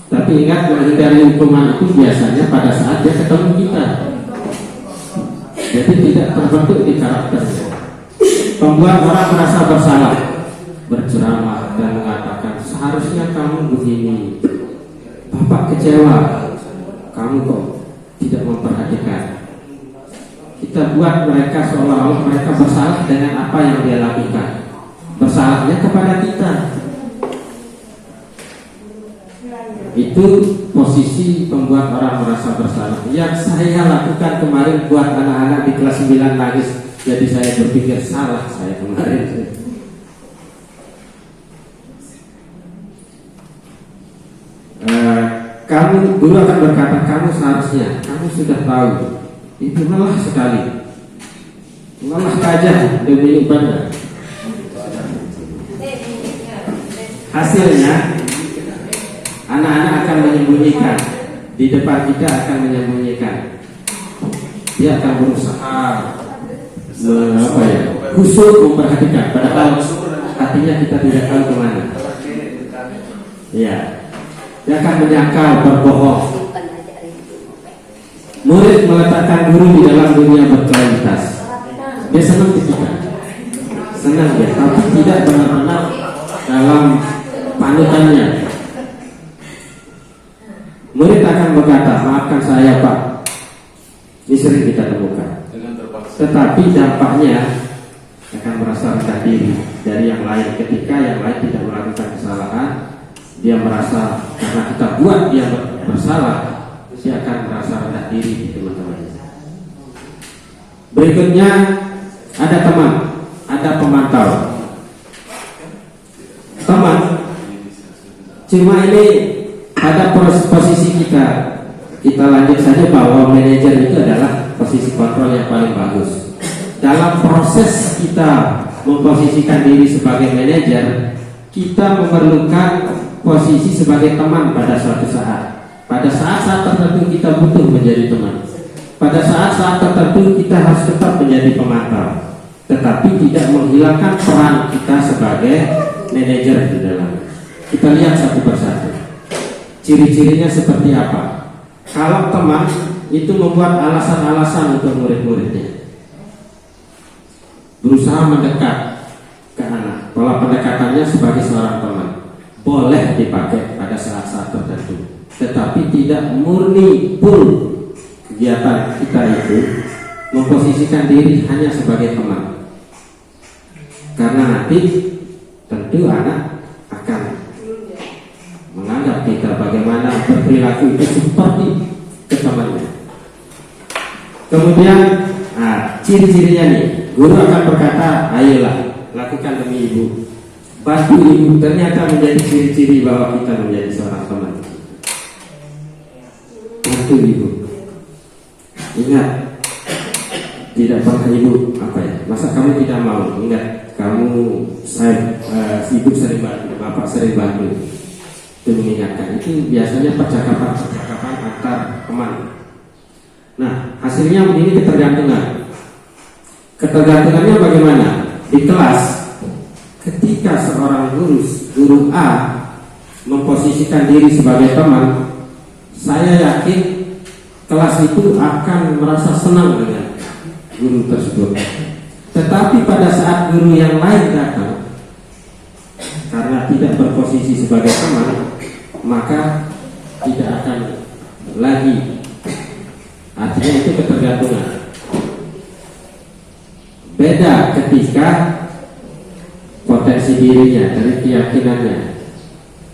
Tapi ingat, menghindari hukuman itu biasanya pada saat dia ketemu kita. Jadi tidak terbentuk di karakternya. Pembuat orang merasa bersalah, berceramah dan mengatakan, seharusnya kamu begini, Bapak kecewa, kamu kok tidak memperhatikan. Kita buat mereka seolah-olah mereka bersalah dengan apa yang dia lakukan. Bersalahnya kepada kita. itu posisi membuat orang merasa bersalah. Yang saya lakukan kemarin buat anak-anak di kelas 9 nangis, jadi saya berpikir salah saya kemarin. Kamu, guru akan berkata, kamu seharusnya, kamu sudah tahu, itu lelah sekali, lelah saja demi ibadah. Hasilnya, anak-anak akan menyembunyikan, di depan kita akan menyembunyikan. Dia akan berusaha khusyuk memperhatikan, padahal hatinya kita tidak tahu kemana. Ya. Dia akan menyangkal, berbohong. Murid meletakkan guru di dalam dunia berkualitas. Dia senang ketika senang dia, tapi tidak benar-benar dalam panutannya. Murid akan berkata, maafkan saya Pak. Ini sering kita temukan. Tetapi dampaknya akan merasa rendah diri dari yang lain. Ketika yang lain tidak melakukan kesalahan, dia merasa karena kita buat dia bersalah, dia akan merasa rendah diri, teman-teman. Berikutnya ada teman, ada pemantau. Teman, cuma ini pada posisi kita lanjut saja bahwa manajer itu adalah posisi kontrol yang paling bagus. Dalam proses kita memposisikan diri sebagai manajer, kita memerlukan posisi sebagai teman pada suatu saat. Pada saat-saat tertentu kita butuh menjadi teman. Pada saat-saat tertentu kita harus tetap menjadi pemantau, tetapi tidak menghilangkan peran kita sebagai manajer di dalam. Kita lihat satu persatu. Ciri-cirinya seperti apa? Kalau teman itu membuat alasan-alasan untuk murid-muridnya, berusaha mendekat ke anak. Pola pendekatannya sebagai seorang teman boleh dipakai pada saat-saat tertentu, tetapi tidak murni full kegiatan kita itu memposisikan diri hanya sebagai teman. Karena nanti tentu anak akan menganggap kita bagaimana berperilaku itu seperti ke temannya. Kemudian ciri-cirinya nih, guru akan berkata, ayolah lakukan demi ibu, bantu ibu. Ternyata menjadi ciri-ciri bahwa kita menjadi seorang teman. Bantu ibu. Ingat, tidak pernah ibu masa kamu tidak mau? Ingat, ibu sering bantu, bapak sering bantu. Itu mengingatkan. Itu biasanya percakapan antar teman. Nah, hasilnya ini ketergantungan. Ketergantungannya bagaimana? Di kelas, ketika seorang guru A memposisikan diri sebagai teman, saya yakin kelas itu akan merasa senang dengan guru tersebut. Tetapi pada saat guru yang lain datang, karena tidak berposisi sebagai teman, maka tidak akan lagi. Artinya itu ketergantungan. Beda ketika potensi dirinya dari keyakinannya,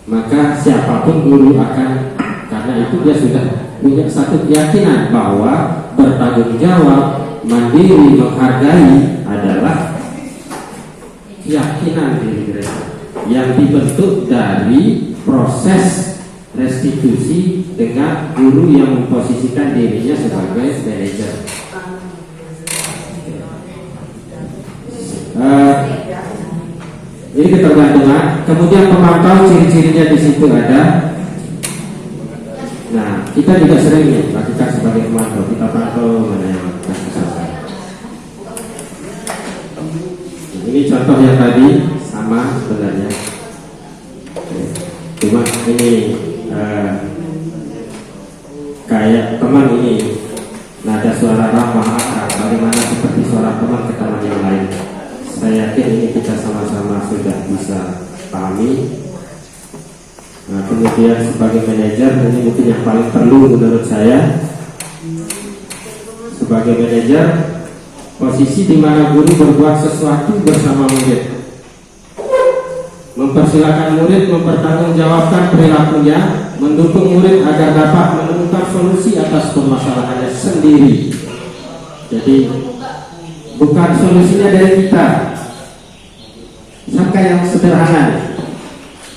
maka siapapun guru akan, karena itu dia sudah punya satu keyakinan bahwa bertanggung jawab, mandiri, menghargai adalah keyakinan diri mereka yang dibentuk dari proses restitusi dengan guru yang memposisikan dirinya sebagai manajer. Ini ketergantungan. Kemudian pemantau, ciri-cirinya di situ ada. Nah, kita juga sering lakukan sebagai pemantau. Kita pantau mana yang kesalahan. Ini contoh yang tadi sama sebenarnya. Cuma ini kayak teman ini nada suara ramah akrab, bagaimana seperti suara teman ke teman yang lain. Saya yakin ini kita sama-sama sudah bisa pahami. Nah, kemudian sebagai manajer, ini mungkin yang paling perlu menurut saya. Sebagai manajer, posisi di mana guru berbuat sesuatu bersama murid. mempersilakan murid mempertanggungjawabkan perilakunya, mendukung murid agar dapat menemukan solusi atas permasalahannya sendiri. Jadi bukan solusinya dari kita. Sangka yang sederhana,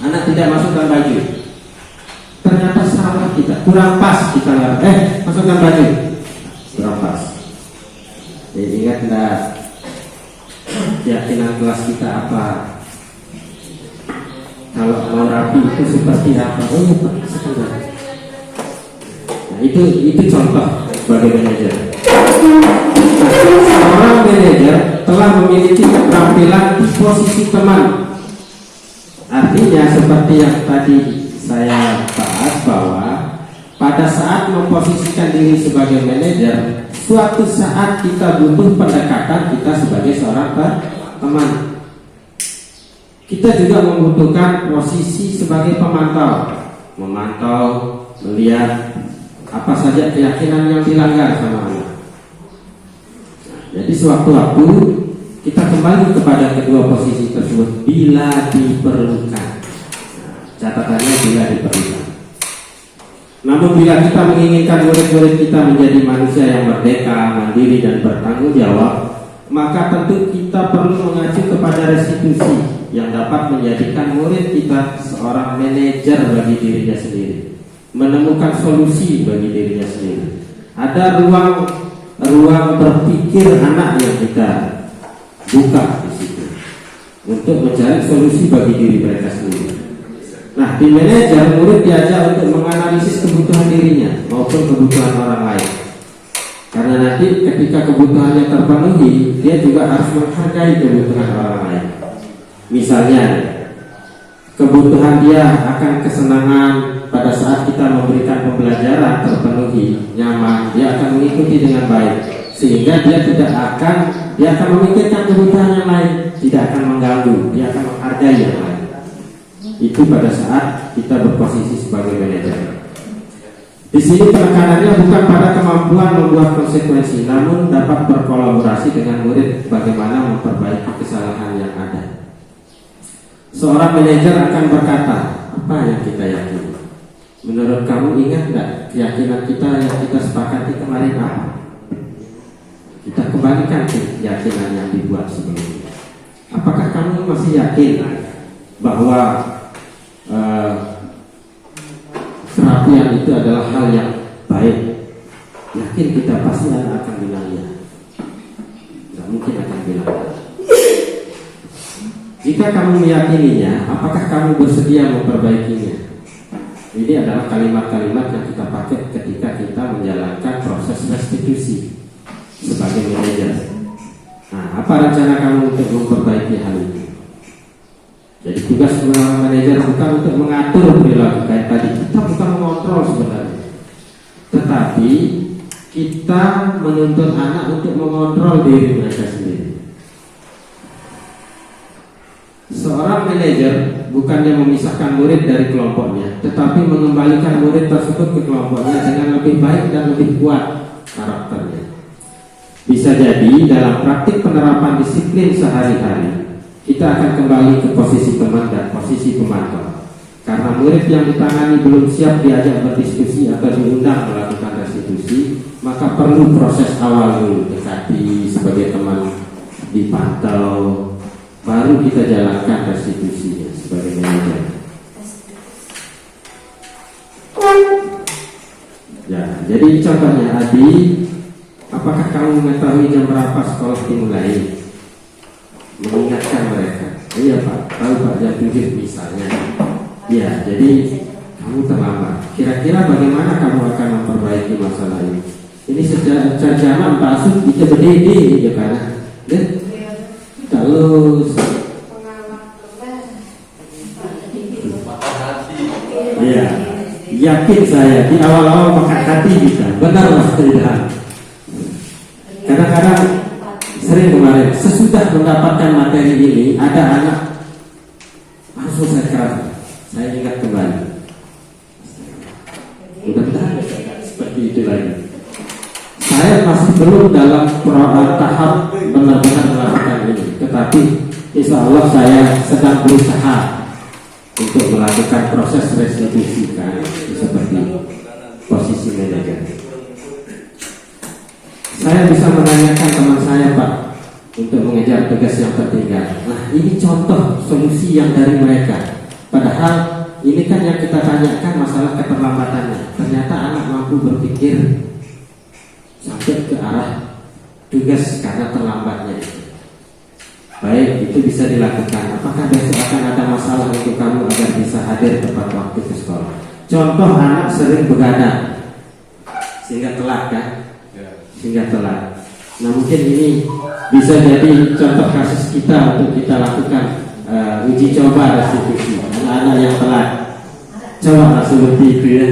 anak tidak masukkan baju, ternyata salah kita, kurang pas kita masukkan baju, kurang pas. Jadi ingat enggak keyakinan kelas kita apa? Kalau mau rapi itu seperti apa? Oh, sekedar. Nah, itu contoh sebagai manajer. Seorang manajer telah memiliki keterampilan di posisi teman. Artinya seperti yang tadi saya bahas bahwa pada saat memposisikan diri sebagai manajer, suatu saat kita butuh pendekatan kita sebagai seorang teman. Kita juga membutuhkan posisi sebagai pemantau, memantau, melihat apa saja keyakinan yang dilanggar sama anak. Jadi sewaktu-waktu kita kembali kepada kedua posisi tersebut bila diperlukan. Catatannya bila diperlukan. Namun bila kita menginginkan murid-murid kita menjadi manusia yang merdeka, mandiri dan bertanggung jawab, maka tentu kita perlu mengacu kepada restitusi yang dapat menjadikan murid kita seorang manajer bagi dirinya sendiri, menemukan solusi bagi dirinya sendiri. Ada ruang berpikir anak yang kita buka di situ untuk mencari solusi bagi diri mereka sendiri. Nah, di manajer murid diajak untuk menganalisis kebutuhan dirinya maupun kebutuhan orang lain. Karena nanti ketika kebutuhannya terpenuhi, dia juga harus menghargai kebutuhan orang lain. Misalnya, kebutuhan dia akan kesenangan pada saat kita memberikan pembelajaran terpenuhi, nyaman, dia akan mengikuti dengan baik, sehingga dia akan memikirkan kebutuhan yang lain, tidak akan mengganggu, dia akan menghargai yang lain. Itu pada saat kita berposisi sebagai manajer. Di sini penekanannya bukan pada kemampuan membuat konsekuensi, namun dapat berkolaborasi dengan murid bagaimana memperbaiki kesalahan yang ada. Seorang manajer akan berkata, apa yang kita yakini? Menurut kamu ingat nggak keyakinan kita yang kita sepakati kemarin apa? Kita kembalikan keyakinan yang dibuat sebelumnya. Apakah kamu masih yakin bahwa kerapian itu adalah hal yang baik? Yakin kita pasti akan bilang ya. Nggak mungkin akan bilang ya. Jika kamu meyakininya, apakah kamu bersedia memperbaikinya? Ini adalah kalimat-kalimat yang kita pakai ketika kita menjalankan proses restitusi sebagai manajer. Nah, apa rencana kamu untuk memperbaiki hal itu? Jadi tugas seorang manajer bukan untuk mengatur perilaku kayak tadi. Kita bukan mengontrol sebenarnya, tetapi kita menuntut anak untuk mengontrol diri mereka sendiri. Seorang manajer bukannya memisahkan murid dari kelompoknya, tetapi mengembalikan murid tersebut ke kelompoknya dengan lebih baik dan lebih kuat karakternya. Bisa jadi dalam praktik penerapan disiplin sehari-hari, kita akan kembali ke posisi teman dan posisi pemantau. Karena murid yang ditangani belum siap diajak berdiskusi atau diundang melakukan restitusi, maka perlu proses awal dulu, dekati sebagai teman, dipantau, baru kita jalankan restitusinya sebagai manajer. Ya, jadi contohnya Adi, apakah kamu mengetahui jam berapa sekolah dimulai? Mengingatkan mereka. Iya Pak, tahu Pak, jam 7 misalnya. Ya, jadi kamu terlambat. Kira-kira bagaimana kamu akan memperbaiki masalah ini? Ini secara pasuk bisa berdiri gitu kan? Kalau ya, yakin saya di awal-awal makan hati kita, benar Mas Ridhan. Kadang-kadang sering kemarin sesudah mendapatkan materi ini ada anak langsung saya keras, saya ingat kembali. Mudah-mudahan seperti itu lagi. Saya masih belum dalam tahap benar-benar melakukan ini, tetapi insya Allah saya sedang berusaha untuk melakukan proses restitusi kan, seperti posisi manajer. Saya bisa menanyakan teman saya, Pak, untuk mengejar tugas yang tertinggal. Nah, ini contoh solusi yang dari mereka. Padahal ini kan yang kita tanyakan masalah keterlambatannya. Ternyata anak mampu berpikir sampai ke arah tugas karena terlambatnya itu. Baik, itu bisa dilakukan. Apakah besok akan ada masalah untuk kamu agar bisa hadir tepat waktu ke sekolah? Contoh, anak sering begadang sehingga telat kan? Sehingga telat. Nah, mungkin ini bisa jadi contoh kasus kita untuk kita lakukan uji coba restitusi anak-anak yang telat. Coba seperti itu ya.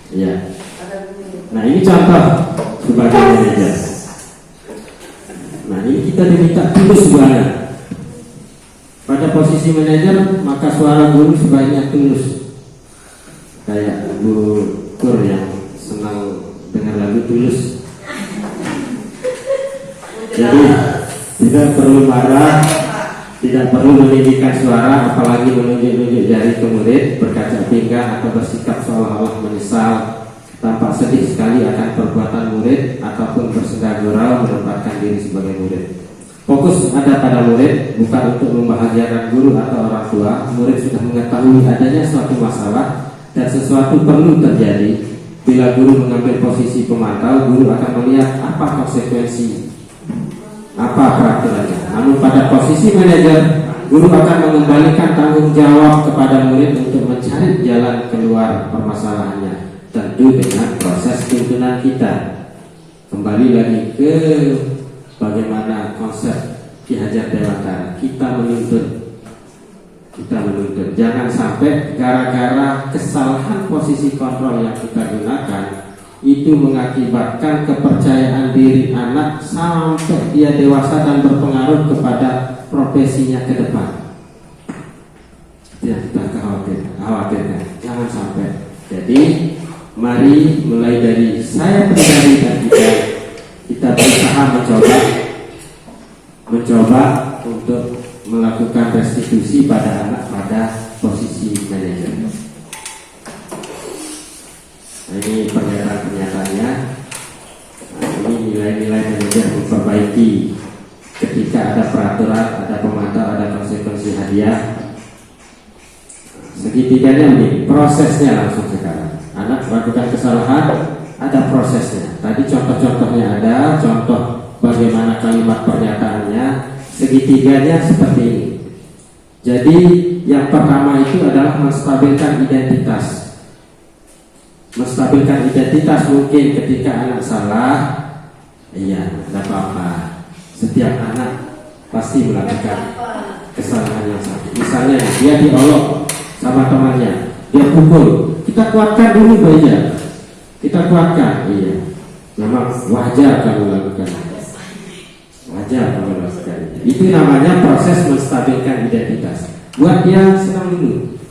Ya. Nah, ini contoh sebagai manajer. Nah, ini kita diminta tulus banget. Pada posisi manajer, maka suara guru sebaiknya tulus. Kayak Bu Kur yang senang dengar lagu Tulus. Jadi tidak perlu marah, tidak perlu meninggikan suara, apalagi menunjuk-nunjuk jari ke murid, berkaca pinggang atau bersikap seolah-olah menyesal. Tampak sedih sekali akan perbuatan murid ataupun bersenda gurau menempatkan diri sebagai murid. Fokus ada pada murid, bukan untuk membahagiakan guru atau orang tua. Murid sudah mengetahui adanya suatu masalah dan sesuatu perlu terjadi. Bila guru mengambil posisi pemantau, guru akan melihat apa konsekuensi, apa peraturannya. Namun pada posisi manajer, guru akan mengembalikan tanggung jawab kepada murid untuk mencari jalan keluar permasalahannya. Tentu dengan proses tuntunan kita. Kembali lagi ke bagaimana konsep Ki Hajar Dewantara. Kita menuntut. Jangan sampai gara-gara kesalahan posisi kontrol yang kita gunakan itu mengakibatkan kepercayaan diri anak sampai dia dewasa dan berpengaruh kepada profesinya ke depan. Yang kita khawatirkan. Jangan sampai. Jadi mari mulai dari saya pribadi dan kita berusaha mencoba untuk melakukan restitusi pada anak pada posisi manajer. Nah, ini pernyataan-pernyataannya. Nah, ini nilai-nilai manajer memperbaiki ketika ada peraturan, ada pemantau, ada konsekuensi hadiah. Segitiganya ini prosesnya langsung sekarang. Anak melakukan kesalahan, ada prosesnya. Tadi contoh-contohnya ada, contoh bagaimana kalimat pernyataannya. Segitiganya seperti ini. Jadi yang pertama itu adalah menstabilkan identitas. Menstabilkan identitas mungkin ketika anak salah, iya, tidak apa-apa. Setiap anak pasti melakukan kesalahan yang sama. Misalnya dia diolok sama temannya, dia pukul, kita kuatkan dulu bayinya. Kita kuatkan, iya. Memang wajar kamu lakukan. Wajar kamu lakukan. Itu namanya proses menstabilkan identitas. Buat dia senang dulu.